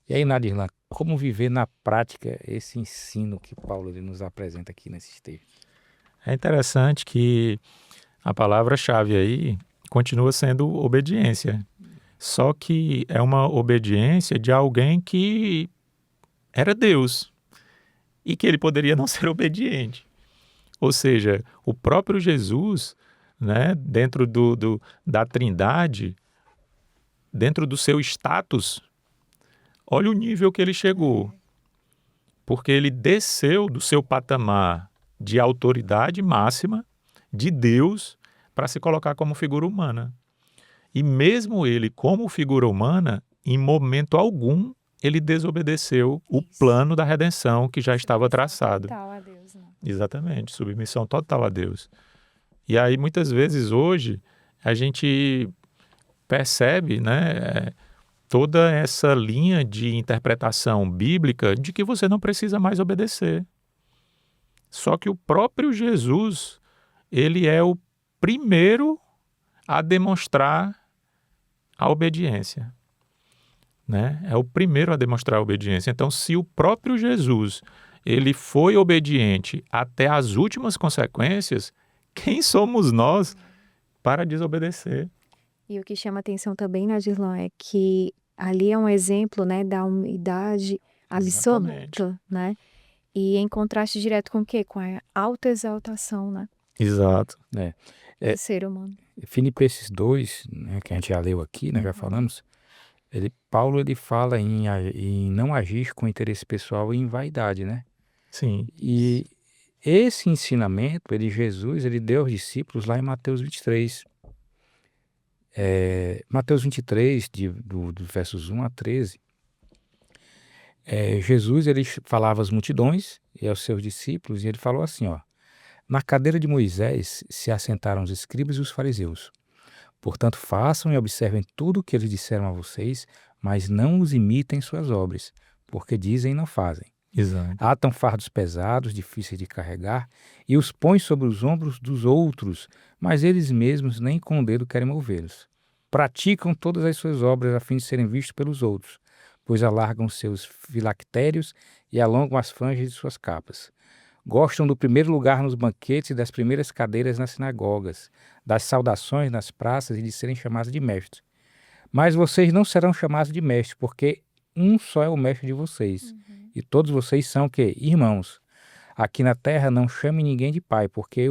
E aí, Nadirlan, como viver na prática esse ensino que Paulo ele nos apresenta aqui nesses textos? É interessante que a palavra-chave aí continua sendo obediência. Só que é uma obediência de alguém que era Deus e que ele poderia não ser obediente. Ou seja, o próprio Jesus, né, dentro da Trindade, dentro do seu status, olha o nível que ele chegou. Porque ele desceu do seu patamar de autoridade máxima de Deus para se colocar como figura humana. E mesmo ele, como figura humana, em momento algum, ele desobedeceu o plano da redenção que já estava traçado. Total a Deus, né? Exatamente, submissão total a Deus. E aí, muitas vezes, hoje, a gente percebe, né, toda essa linha de interpretação bíblica de que você não precisa mais obedecer. Só que o próprio Jesus, ele é o primeiro a demonstrar a obediência, né? É o primeiro a demonstrar a obediência. Então, se o próprio Jesus, ele foi obediente até as últimas consequências, quem somos nós para desobedecer? E o que chama atenção também, né, Dirlan, é que ali é um exemplo, né, da humildade absoluta, né? E em contraste direto com o quê? Com a autoexaltação, né, Exato. do ser humano. Filipenses 2, né, que a gente já leu aqui, né, já falamos, Paulo ele fala em não agir com interesse pessoal e em vaidade, né? Sim. E esse ensinamento, Jesus, ele deu aos discípulos lá em Mateus 23. Mateus 23, do versos 1 a 13, Jesus ele falava às multidões e aos seus discípulos, e ele falou assim, ó: na cadeira de Moisés se assentaram os escribas e os fariseus. Portanto, façam e observem tudo o que eles disseram a vocês, mas não os imitem suas obras, porque dizem e não fazem. Exato. Atam fardos pesados, difíceis de carregar, e os põem sobre os ombros dos outros, mas eles mesmos nem com o dedo querem movê-los. Praticam todas as suas obras a fim de serem vistos pelos outros, pois alargam seus filactérios e alongam as franjas de suas capas. Gostam do primeiro lugar nos banquetes e das primeiras cadeiras nas sinagogas, das saudações nas praças e de serem chamados de mestres. Mas vocês não serão chamados de mestres, porque um só é o mestre de vocês. E todos vocês são o quê? Irmãos. Aqui na terra não chame ninguém de pai, porque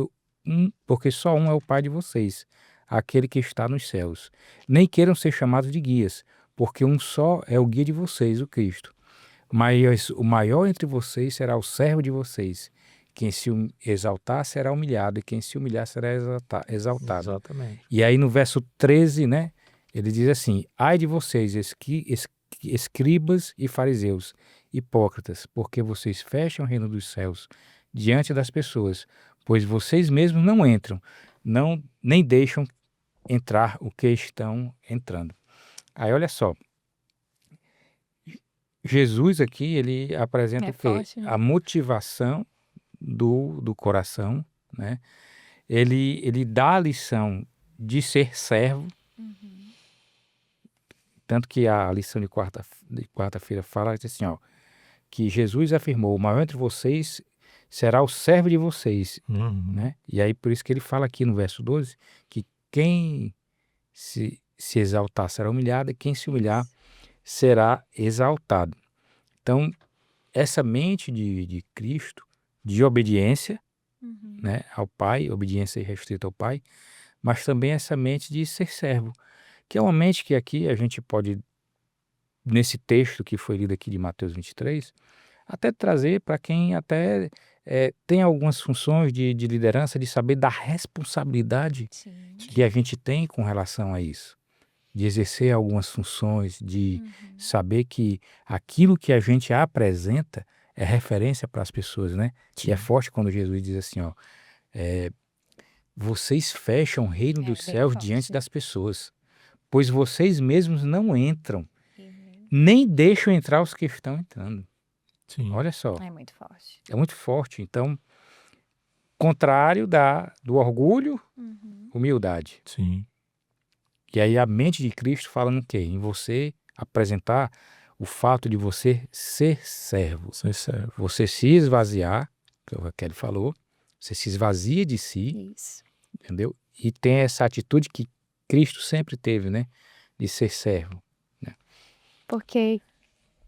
só um é o pai de vocês, aquele que está nos céus. Nem queiram ser chamados de guias, porque um só é o guia de vocês, o Cristo. Mas o maior entre vocês será o servo de vocês. Quem se exaltar será humilhado, e quem se humilhar será exaltado. Exatamente. E aí no verso 13, né, ele diz assim: ai de vocês, escribas e fariseus, hipócritas, porque vocês fecham o reino dos céus diante das pessoas, pois vocês mesmos não entram, nem deixam entrar o que estão entrando. Aí olha só, Jesus aqui, ele apresenta o quê? Forte, né? A motivação do coração, né? Ele dá a lição de ser servo, tanto que a lição de quarta-feira fala assim, ó, que Jesus afirmou: o maior entre vocês será o servo de vocês, né? E aí por isso que ele fala aqui no verso 12 que quem se exaltar será humilhado e quem se humilhar será exaltado. Então, essa mente de Cristo, de obediência, né, ao Pai, obediência restrita ao Pai, mas também essa mente de ser servo, que é uma mente que aqui a gente pode, nesse texto que foi lido aqui de Mateus 23, até trazer para quem até tem algumas funções de liderança, de saber da responsabilidade Sim. que a gente tem com relação a isso, de exercer algumas funções, de saber que aquilo que a gente apresenta é referência para as pessoas, né? E é forte quando Jesus diz assim, ó, vocês fecham o reino dos bem céus forte, diante né? das pessoas, pois vocês mesmos não entram, nem deixam entrar os que estão entrando. Sim. Olha só, É muito forte. é muito forte. Então, contrário do orgulho, humildade. Sim. E aí a mente de Cristo fala no quê? Em você apresentar o fato de você ser servo. Ser servo. Você se esvaziar, que o Raquel falou, você se esvazia de si, Isso. entendeu? E tem essa atitude que Cristo sempre teve, né? De ser servo. Porque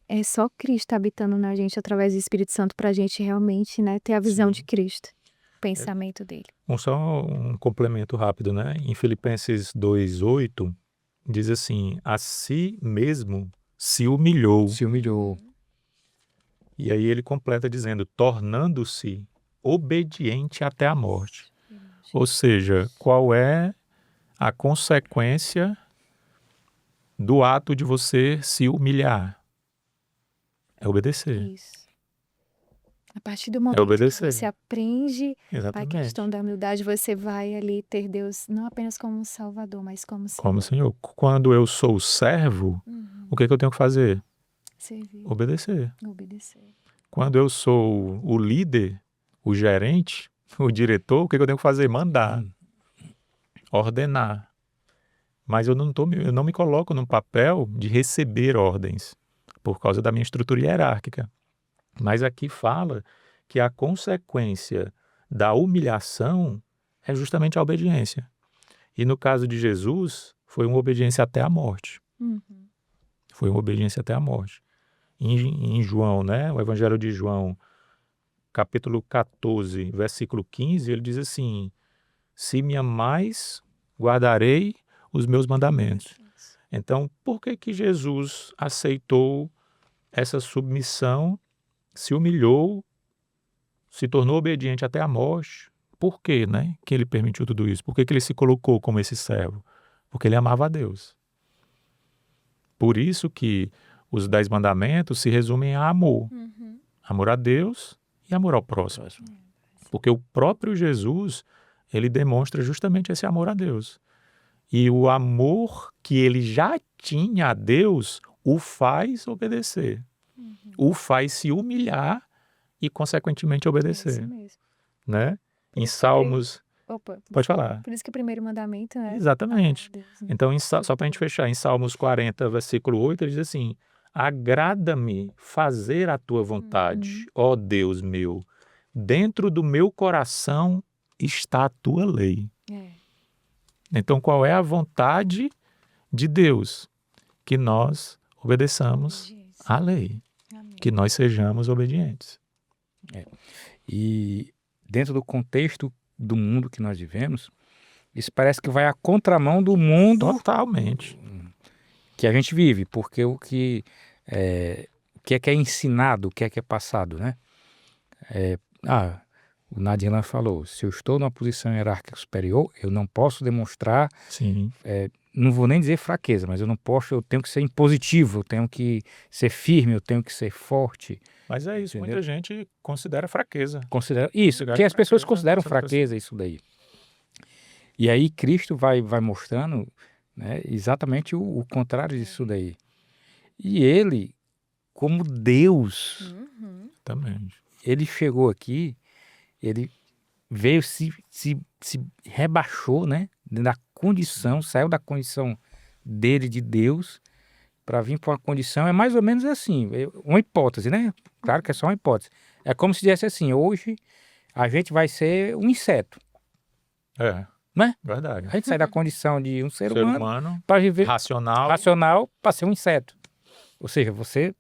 é só Cristo habitando na gente através do Espírito Santo para a gente realmente, né, ter a visão de Cristo, o pensamento dele. Só um complemento rápido, né? Em Filipenses 2:8, diz assim: a si mesmo se humilhou. Se humilhou. E aí ele completa dizendo: tornando-se obediente até a morte. Ou seja, qual é a consequência do ato de você se humilhar? É obedecer. Isso. A partir do momento que obedecer. você aprende a Exatamente. questão da humildade, você vai ali ter Deus não apenas como um Salvador, mas como Como Senhor. Senhor. Quando eu sou servo, o que eu tenho que fazer? Servir, Obedecer. obedecer. Quando eu sou o líder, o gerente, o diretor, o que eu tenho que fazer? Mandar, ordenar. Mas eu não me coloco num papel de receber ordens, por causa da minha estrutura hierárquica. Mas aqui fala que a consequência da humilhação é justamente a obediência. E no caso de Jesus, foi uma obediência até a morte. Foi uma obediência até a morte. Em João, né, o Evangelho de João, capítulo 14, versículo 15, ele diz assim: se me amais, guardarei os meus mandamentos. Então, por que Jesus aceitou essa submissão, se humilhou, se tornou obediente até a morte? Por quê, né, que ele permitiu tudo isso? Por que ele se colocou como esse servo? Porque ele amava a Deus. Por isso que os 10 mandamentos se resumem a amor. Amor a Deus e amor ao próximo. Porque o próprio Jesus, ele demonstra justamente esse amor a Deus. E o amor que ele já tinha a Deus o faz obedecer. O faz se humilhar e, consequentemente, É obedecer. isso mesmo. Né? Em isso que Salmos... Opa, Pode falar. por isso que o primeiro mandamento é Exatamente. amar a Deus, né? Então, só para a gente fechar, em Salmos 40, versículo 8, ele diz assim: agrada-me fazer a tua vontade, ó Deus meu. Dentro do meu coração está a tua lei. É. Então, qual é a vontade de Deus? Que nós obedeçamos Obediência. à lei. Amém. Que nós sejamos obedientes. E dentro do contexto do mundo que nós vivemos, isso parece que vai à contramão do mundo Totalmente. que a gente vive, porque o que é ensinado, o que é passado, né? O Nadilan falou, se eu estou numa posição hierárquica superior, eu não posso demonstrar, Sim. não vou nem dizer fraqueza, mas eu tenho que ser impositivo, eu tenho que ser firme, eu tenho que ser forte. Mas é isso, Entendeu? muita gente considera fraqueza. Isso, Lugar que de as pessoas fraqueza, consideram considera fraqueza isso daí. E aí Cristo vai mostrando, né, exatamente o contrário disso daí. E ele, como Deus, Também. ele chegou aqui, ele veio, se rebaixou, né, da condição, saiu da condição dele de Deus para vir para uma condição, é mais ou menos assim, uma hipótese, né? Claro que é só uma hipótese. É como se dissesse assim, hoje a gente vai ser um inseto, É, né? verdade. A gente sai da condição de um ser Ser humano humano, para viver racional. para ser um inseto. Ou seja, você,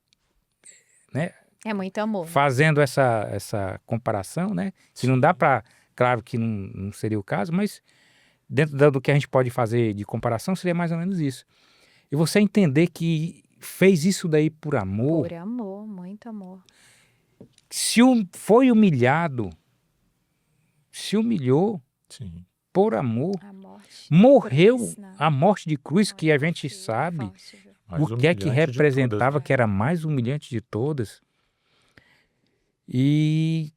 né, É muito amor. fazendo essa comparação, né? Que não dá para, claro que não seria o caso, mas dentro do que a gente pode fazer de comparação seria mais ou menos isso. E você entender que fez isso daí por amor, Por amor, muito amor. foi humilhado, se humilhou Sim. por amor, A morte. morreu Cruz, né? a morte de cruz, que a gente Forte, sabe forte, viu? Mais o que é que humilhante de representava, todas, que era a mais humilhante de todas. E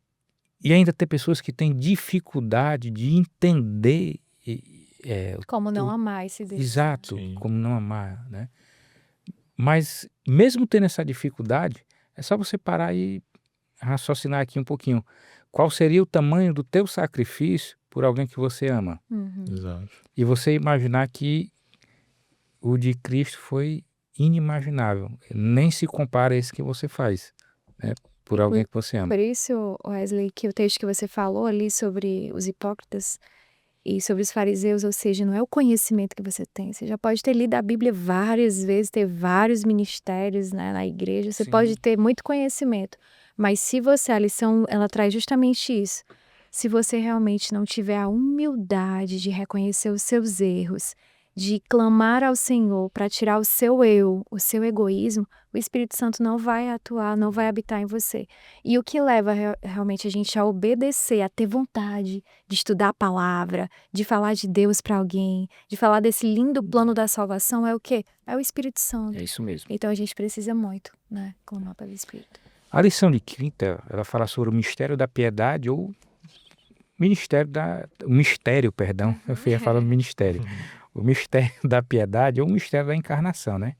ainda ter pessoas que têm dificuldade de entender Como não amar esse Deus. exato, Sim. como não amar, né? Mas mesmo tendo essa dificuldade, é só você parar e raciocinar aqui um pouquinho. Qual seria o tamanho do teu sacrifício por alguém que você ama? Exato. E você imaginar que o de Cristo foi inimaginável. Nem se compara a esse que você faz, né? Por alguém que você ama. Por isso, Wesley, que o texto que você falou ali sobre os hipócritas e sobre os fariseus, ou seja, não é o conhecimento que você tem. Você já pode ter lido a Bíblia várias vezes, ter vários ministérios, né, na igreja. Você Sim. pode ter muito conhecimento. Mas se você, a lição, ela traz justamente isso. Se você realmente não tiver a humildade de reconhecer os seus erros, de clamar ao Senhor para tirar o seu eu, o seu egoísmo, o Espírito Santo não vai atuar, não vai habitar em você. E o que leva realmente a gente a obedecer, a ter vontade de estudar a palavra, de falar de Deus para alguém, de falar desse lindo plano da salvação é o quê? É o Espírito Santo. É isso mesmo. Então a gente precisa muito, né, clamar pelo Espírito. A lição de quinta, ela fala sobre o mistério da piedade ou o mistério, perdão, eu ia falando ministério. O mistério da piedade ou o mistério da encarnação, né?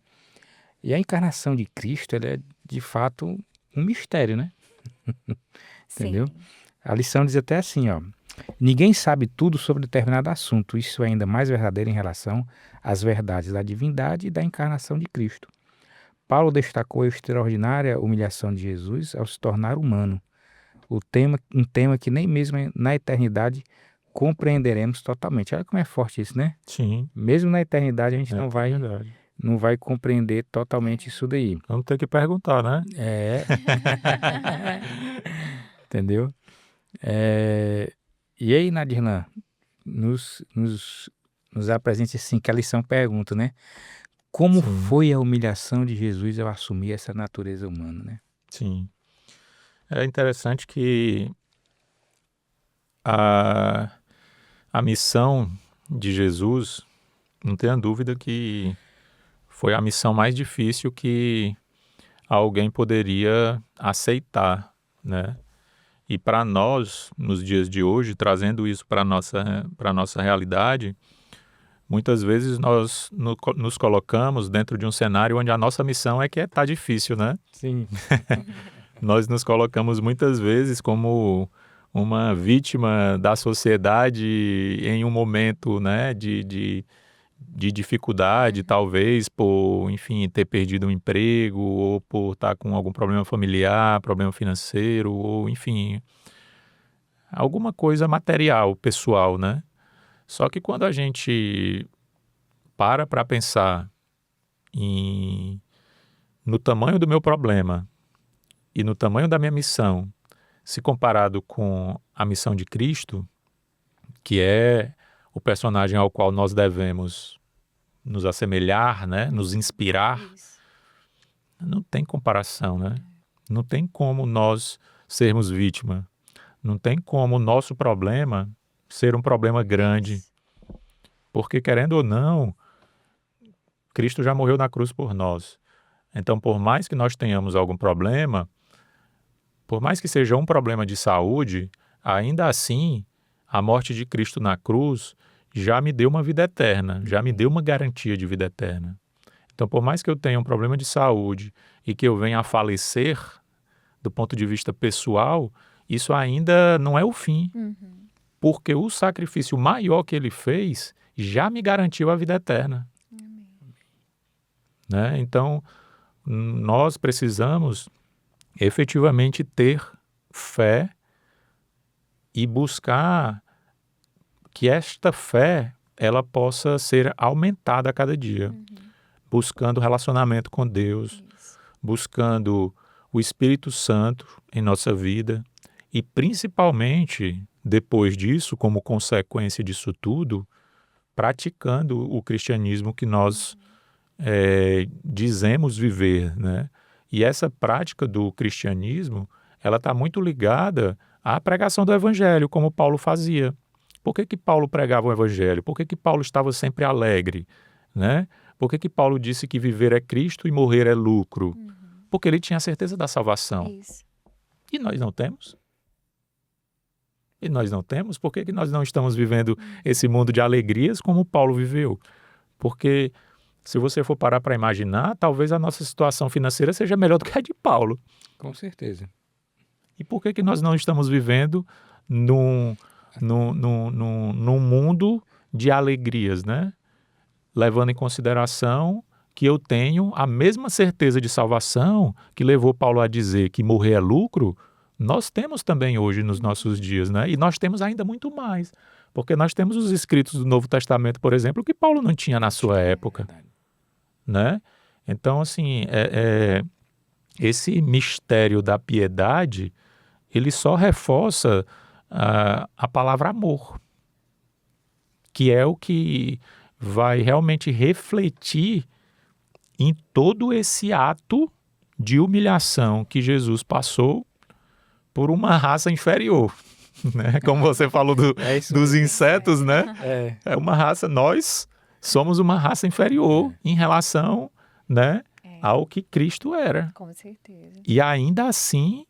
E a encarnação de Cristo, ela é de fato um mistério, né? Entendeu? Sim. A lição diz até assim, ó: ninguém sabe tudo sobre determinado assunto. Isso é ainda mais verdadeiro em relação às verdades da divindade e da encarnação de Cristo. Paulo destacou a extraordinária humilhação de Jesus ao se tornar humano. Um tema que nem mesmo na eternidade compreenderemos totalmente. Olha como é forte isso, né? Sim, Mesmo na eternidade a gente é verdade. não vai compreender totalmente isso daí. Vamos ter que perguntar, né? É. Entendeu? E aí, Nadirlan, nos apresente assim, que a lição pergunta, né? Como Sim. foi a humilhação de Jesus ao assumir essa natureza humana, né? Sim. É interessante que a missão de Jesus, não tenha dúvida que foi a missão mais difícil que alguém poderia aceitar, né? E para nós, nos dias de hoje, trazendo isso para a nossa realidade, muitas vezes nós nos colocamos dentro de um cenário onde a nossa missão é que está difícil, né? Sim. Nós nos colocamos muitas vezes como uma vítima da sociedade em um momento, né, de dificuldade, talvez por, enfim, ter perdido um emprego ou por estar com algum problema familiar, problema financeiro ou, enfim, alguma coisa material, pessoal, né? Só que quando a gente para pensar no tamanho do meu problema e no tamanho da minha missão, se comparado com a missão de Cristo, que é o personagem ao qual nós devemos nos assemelhar, né? Nos inspirar, não tem comparação, né? Não tem como nós sermos vítima. Não tem como o nosso problema ser um problema grande. Porque, querendo ou não, Cristo já morreu na cruz por nós. Então, por mais que nós tenhamos algum problema, por mais que seja um problema de saúde, ainda assim, a morte de Cristo na cruz já me deu uma vida eterna, já me deu uma garantia de vida eterna. Então, por mais que eu tenha um problema de saúde e que eu venha a falecer do ponto de vista pessoal, isso ainda não é o fim. Porque o sacrifício maior que ele fez já me garantiu a vida eterna. Né? Então, nós precisamos efetivamente ter fé e buscar que esta fé ela possa ser aumentada a cada dia, buscando relacionamento com Deus, buscando o Espírito Santo em nossa vida e principalmente depois disso, como consequência disso tudo, praticando o cristianismo que nós dizemos viver, né? E essa prática do cristianismo, ela está muito ligada à pregação do evangelho, como Paulo fazia. Por que Paulo pregava o evangelho? Por que Paulo estava sempre alegre, né? Por que Paulo disse que viver é Cristo e morrer é lucro? Porque ele tinha a certeza da salvação. Isso. E nós não temos? E nós não temos? Por que nós não estamos vivendo esse mundo de alegrias como Paulo viveu? Porque se você for parar para imaginar, talvez a nossa situação financeira seja melhor do que a de Paulo. Com certeza. E por que nós não estamos vivendo num mundo de alegrias, né? Levando em consideração que eu tenho a mesma certeza de salvação que levou Paulo a dizer que morrer é lucro, nós temos também hoje nos nossos dias, né? E nós temos ainda muito mais, porque nós temos os escritos do Novo Testamento, por exemplo, que Paulo não tinha na sua época, né? Então, assim, esse mistério da piedade, ele só reforça a palavra amor, que é o que vai realmente refletir em todo esse ato de humilhação que Jesus passou por uma raça inferior, né? Como você falou dos insetos, né? É uma raça, nós somos uma raça inferior em relação, né, ao que Cristo era. Com certeza. E ainda assim,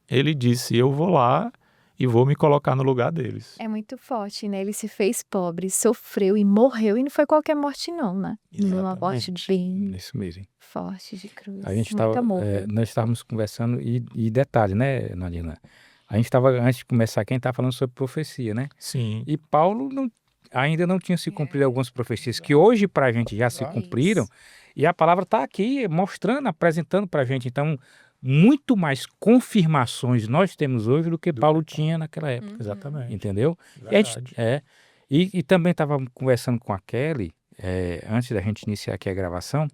ele disse, eu vou lá e vou me colocar no lugar deles. É muito forte, né? Ele se fez pobre, sofreu e morreu. E não foi qualquer morte, não, né? Uma morte bem Isso mesmo. forte de cruz. A gente Muito amor. viu? nós estávamos conversando, e detalhe, né, Nadina? A gente estava, antes de começar, quem estava falando sobre profecia, né? Sim. E Paulo ainda não tinha se cumprido algumas profecias que hoje para a gente já se cumpriram. Isso. E a palavra está aqui mostrando, apresentando para a gente. Então, muito mais confirmações nós temos hoje do que Paulo tinha naquela época. Exatamente. Entendeu? E, a gente, Verdade. e também estava conversando com a Kelly, antes da gente iniciar aqui a gravação,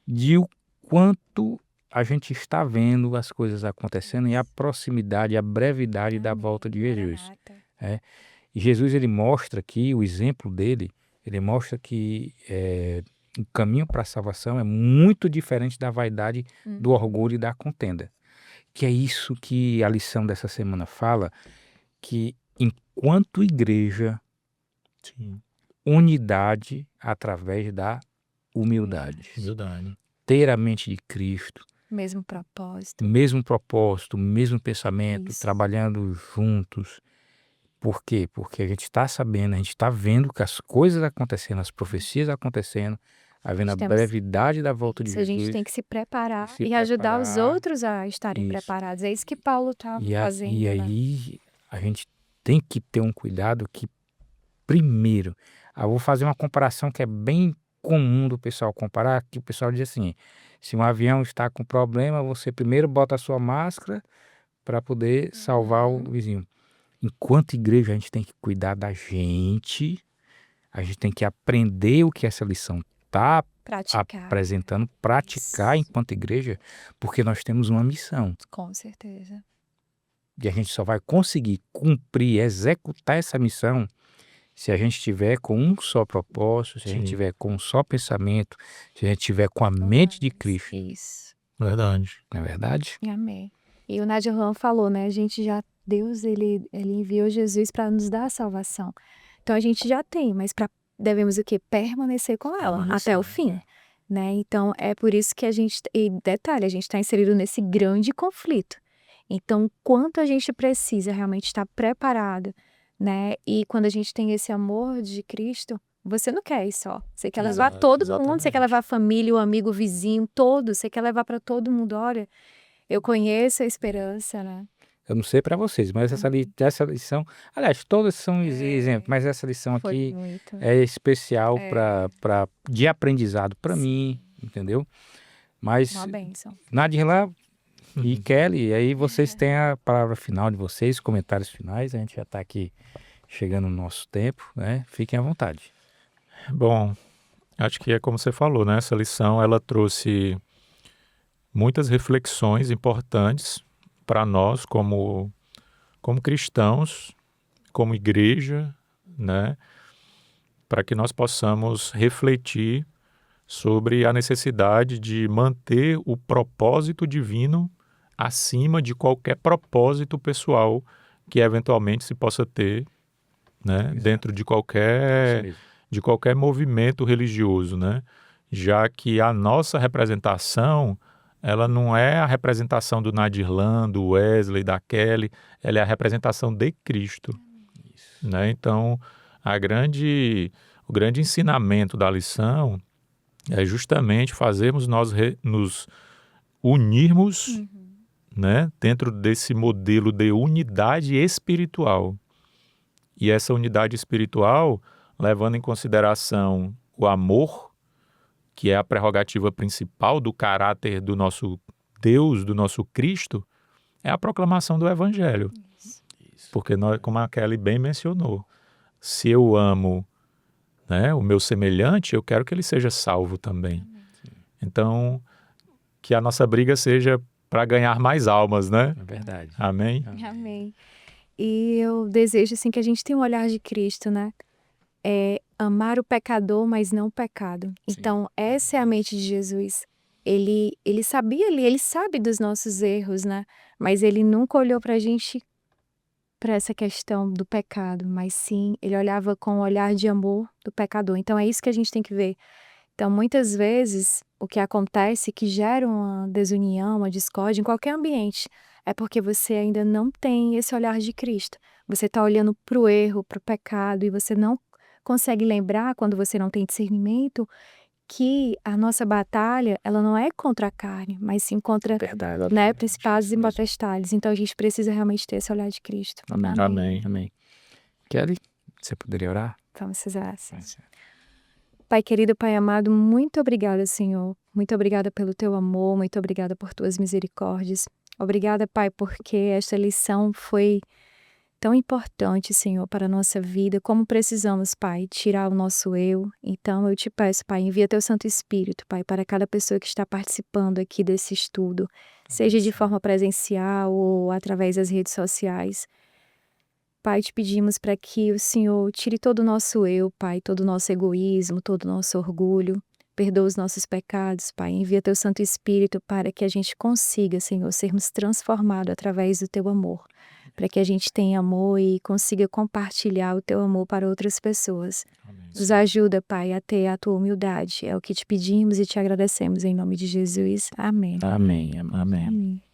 de o quanto a gente está vendo as coisas acontecendo e a proximidade, a brevidade da volta de Jesus. Maranata. E Jesus, ele mostra aqui, o exemplo dele, ele mostra que o caminho para a salvação é muito diferente da vaidade, do orgulho e da contenda. Que é isso que a lição dessa semana fala, que enquanto igreja, Sim. unidade através da humildade. Humildade. Ter a mente de Cristo, Mesmo propósito. mesmo propósito, mesmo pensamento, Isso. trabalhando juntos. Por quê? Porque a gente está sabendo, a gente está vendo que as coisas acontecendo, as profecias acontecendo, havendo a Temos- brevidade da volta de Isso, a gente Jesus. tem que se preparar se e ajudar os preparar. outros a estarem Isso. preparados. É isso que Paulo estava E fazendo, né? aí a gente tem que ter um cuidado que, primeiro, eu vou fazer uma comparação que é bem comum do pessoal comparar, que o pessoal diz assim, se um avião está com problema, você primeiro bota a sua máscara para poder salvar o vizinho. Enquanto igreja, a gente tem que cuidar da gente, a gente tem que aprender o que essa lição está Praticar. apresentando, praticar Isso. enquanto igreja, porque nós temos uma missão. Com certeza. E a gente só vai conseguir cumprir, executar essa missão se a gente estiver com um só propósito, se a gente Sim. estiver com um só pensamento, se a gente estiver com a mente de Cristo. Isso. Verdade. Não é verdade? Amém. E o Nadir Juan falou, né? A gente já, Deus, ele enviou Jesus para nos dar a salvação. Então a gente já tem, mas devemos o quê? Permanecer com ela Permanecer, até o fim, né? Então é por isso que a gente, e detalhe, a gente está inserido nesse grande conflito. Então, quanto a gente precisa realmente estar preparado, né? E quando a gente tem esse amor de Cristo, você não quer ir só. Você quer levar Exato, todo mundo, você quer exatamente. levar a família, o amigo, o vizinho, todos. Você quer levar para todo mundo. Olha, eu conheço a esperança, né? Eu não sei para vocês, mas essa lição, aliás, todas são exemplos, mas essa lição Foi aqui muito. é especial de aprendizado para Sim. mim, entendeu? Mas Uma bênção. Nadirla e Kelly, aí vocês têm a palavra final de vocês, comentários finais, a gente já está aqui chegando no nosso tempo, né? Fiquem à vontade. Bom, acho que é como você falou, né? Essa lição, ela trouxe muitas reflexões importantes para nós como cristãos, como igreja, né? Para que nós possamos refletir sobre a necessidade de manter o propósito divino acima de qualquer propósito pessoal que eventualmente se possa ter, né? Dentro de qualquer movimento religioso, né? Já que a nossa representação, ela não é a representação do Nadirlan, do Wesley, da Kelly, ela é a representação de Cristo, né? Então, o grande ensinamento da lição é justamente fazermos nós nos unirmos, né? Dentro desse modelo de unidade espiritual. E essa unidade espiritual, levando em consideração o amor, que é a prerrogativa principal do caráter do nosso Deus, do nosso Cristo, é a proclamação do Evangelho. Isso. Porque, como a Kelly bem mencionou, se eu amo, né, o meu semelhante, eu quero que ele seja salvo também. Então, que a nossa briga seja para ganhar mais almas, né? É verdade. Amém? Amém. E eu desejo, assim, que a gente tenha um olhar de Cristo, né? É amar o pecador, mas não o pecado. Então, essa é a mente de Jesus. Ele sabia, ele sabe dos nossos erros, né? Mas ele nunca olhou pra gente para essa questão do pecado, mas sim, ele olhava com o olhar de amor do pecador. Então, é isso que a gente tem que ver. Então, muitas vezes, o que acontece que gera uma desunião, uma discórdia em qualquer ambiente, é porque você ainda não tem esse olhar de Cristo. Você está olhando para o erro, para o pecado, e você não consegue lembrar, quando você não tem discernimento, que a nossa batalha, ela não é contra a carne, mas sim contra, Verdade. né, principados e Isso mesmo. potestades. Então, a gente precisa realmente ter esse olhar de Cristo. Amém. Amém. Amém. Kelly, você poderia orar? Vamos fazer orações. Pai querido, Pai amado, muito obrigada, Senhor. Muito obrigada pelo teu amor, muito obrigada por tuas misericórdias. Obrigada, Pai, porque esta lição foi tão importante, Senhor, para a nossa vida. Como precisamos, Pai, tirar o nosso eu. Então, eu te peço, Pai, envia teu Santo Espírito, Pai, para cada pessoa que está participando aqui desse estudo, seja de forma presencial ou através das redes sociais. Pai, te pedimos para que o Senhor tire todo o nosso eu, Pai, todo o nosso egoísmo, todo o nosso orgulho. Perdoa os nossos pecados, Pai. Envia teu Santo Espírito para que a gente consiga, Senhor, sermos transformados através do teu amor. Para que a gente tenha amor e consiga compartilhar o teu amor para outras pessoas. Nos ajuda, Pai, a ter a tua humildade. É o que te pedimos e te agradecemos em nome de Jesus. Amém. Amém. Amém. Amém.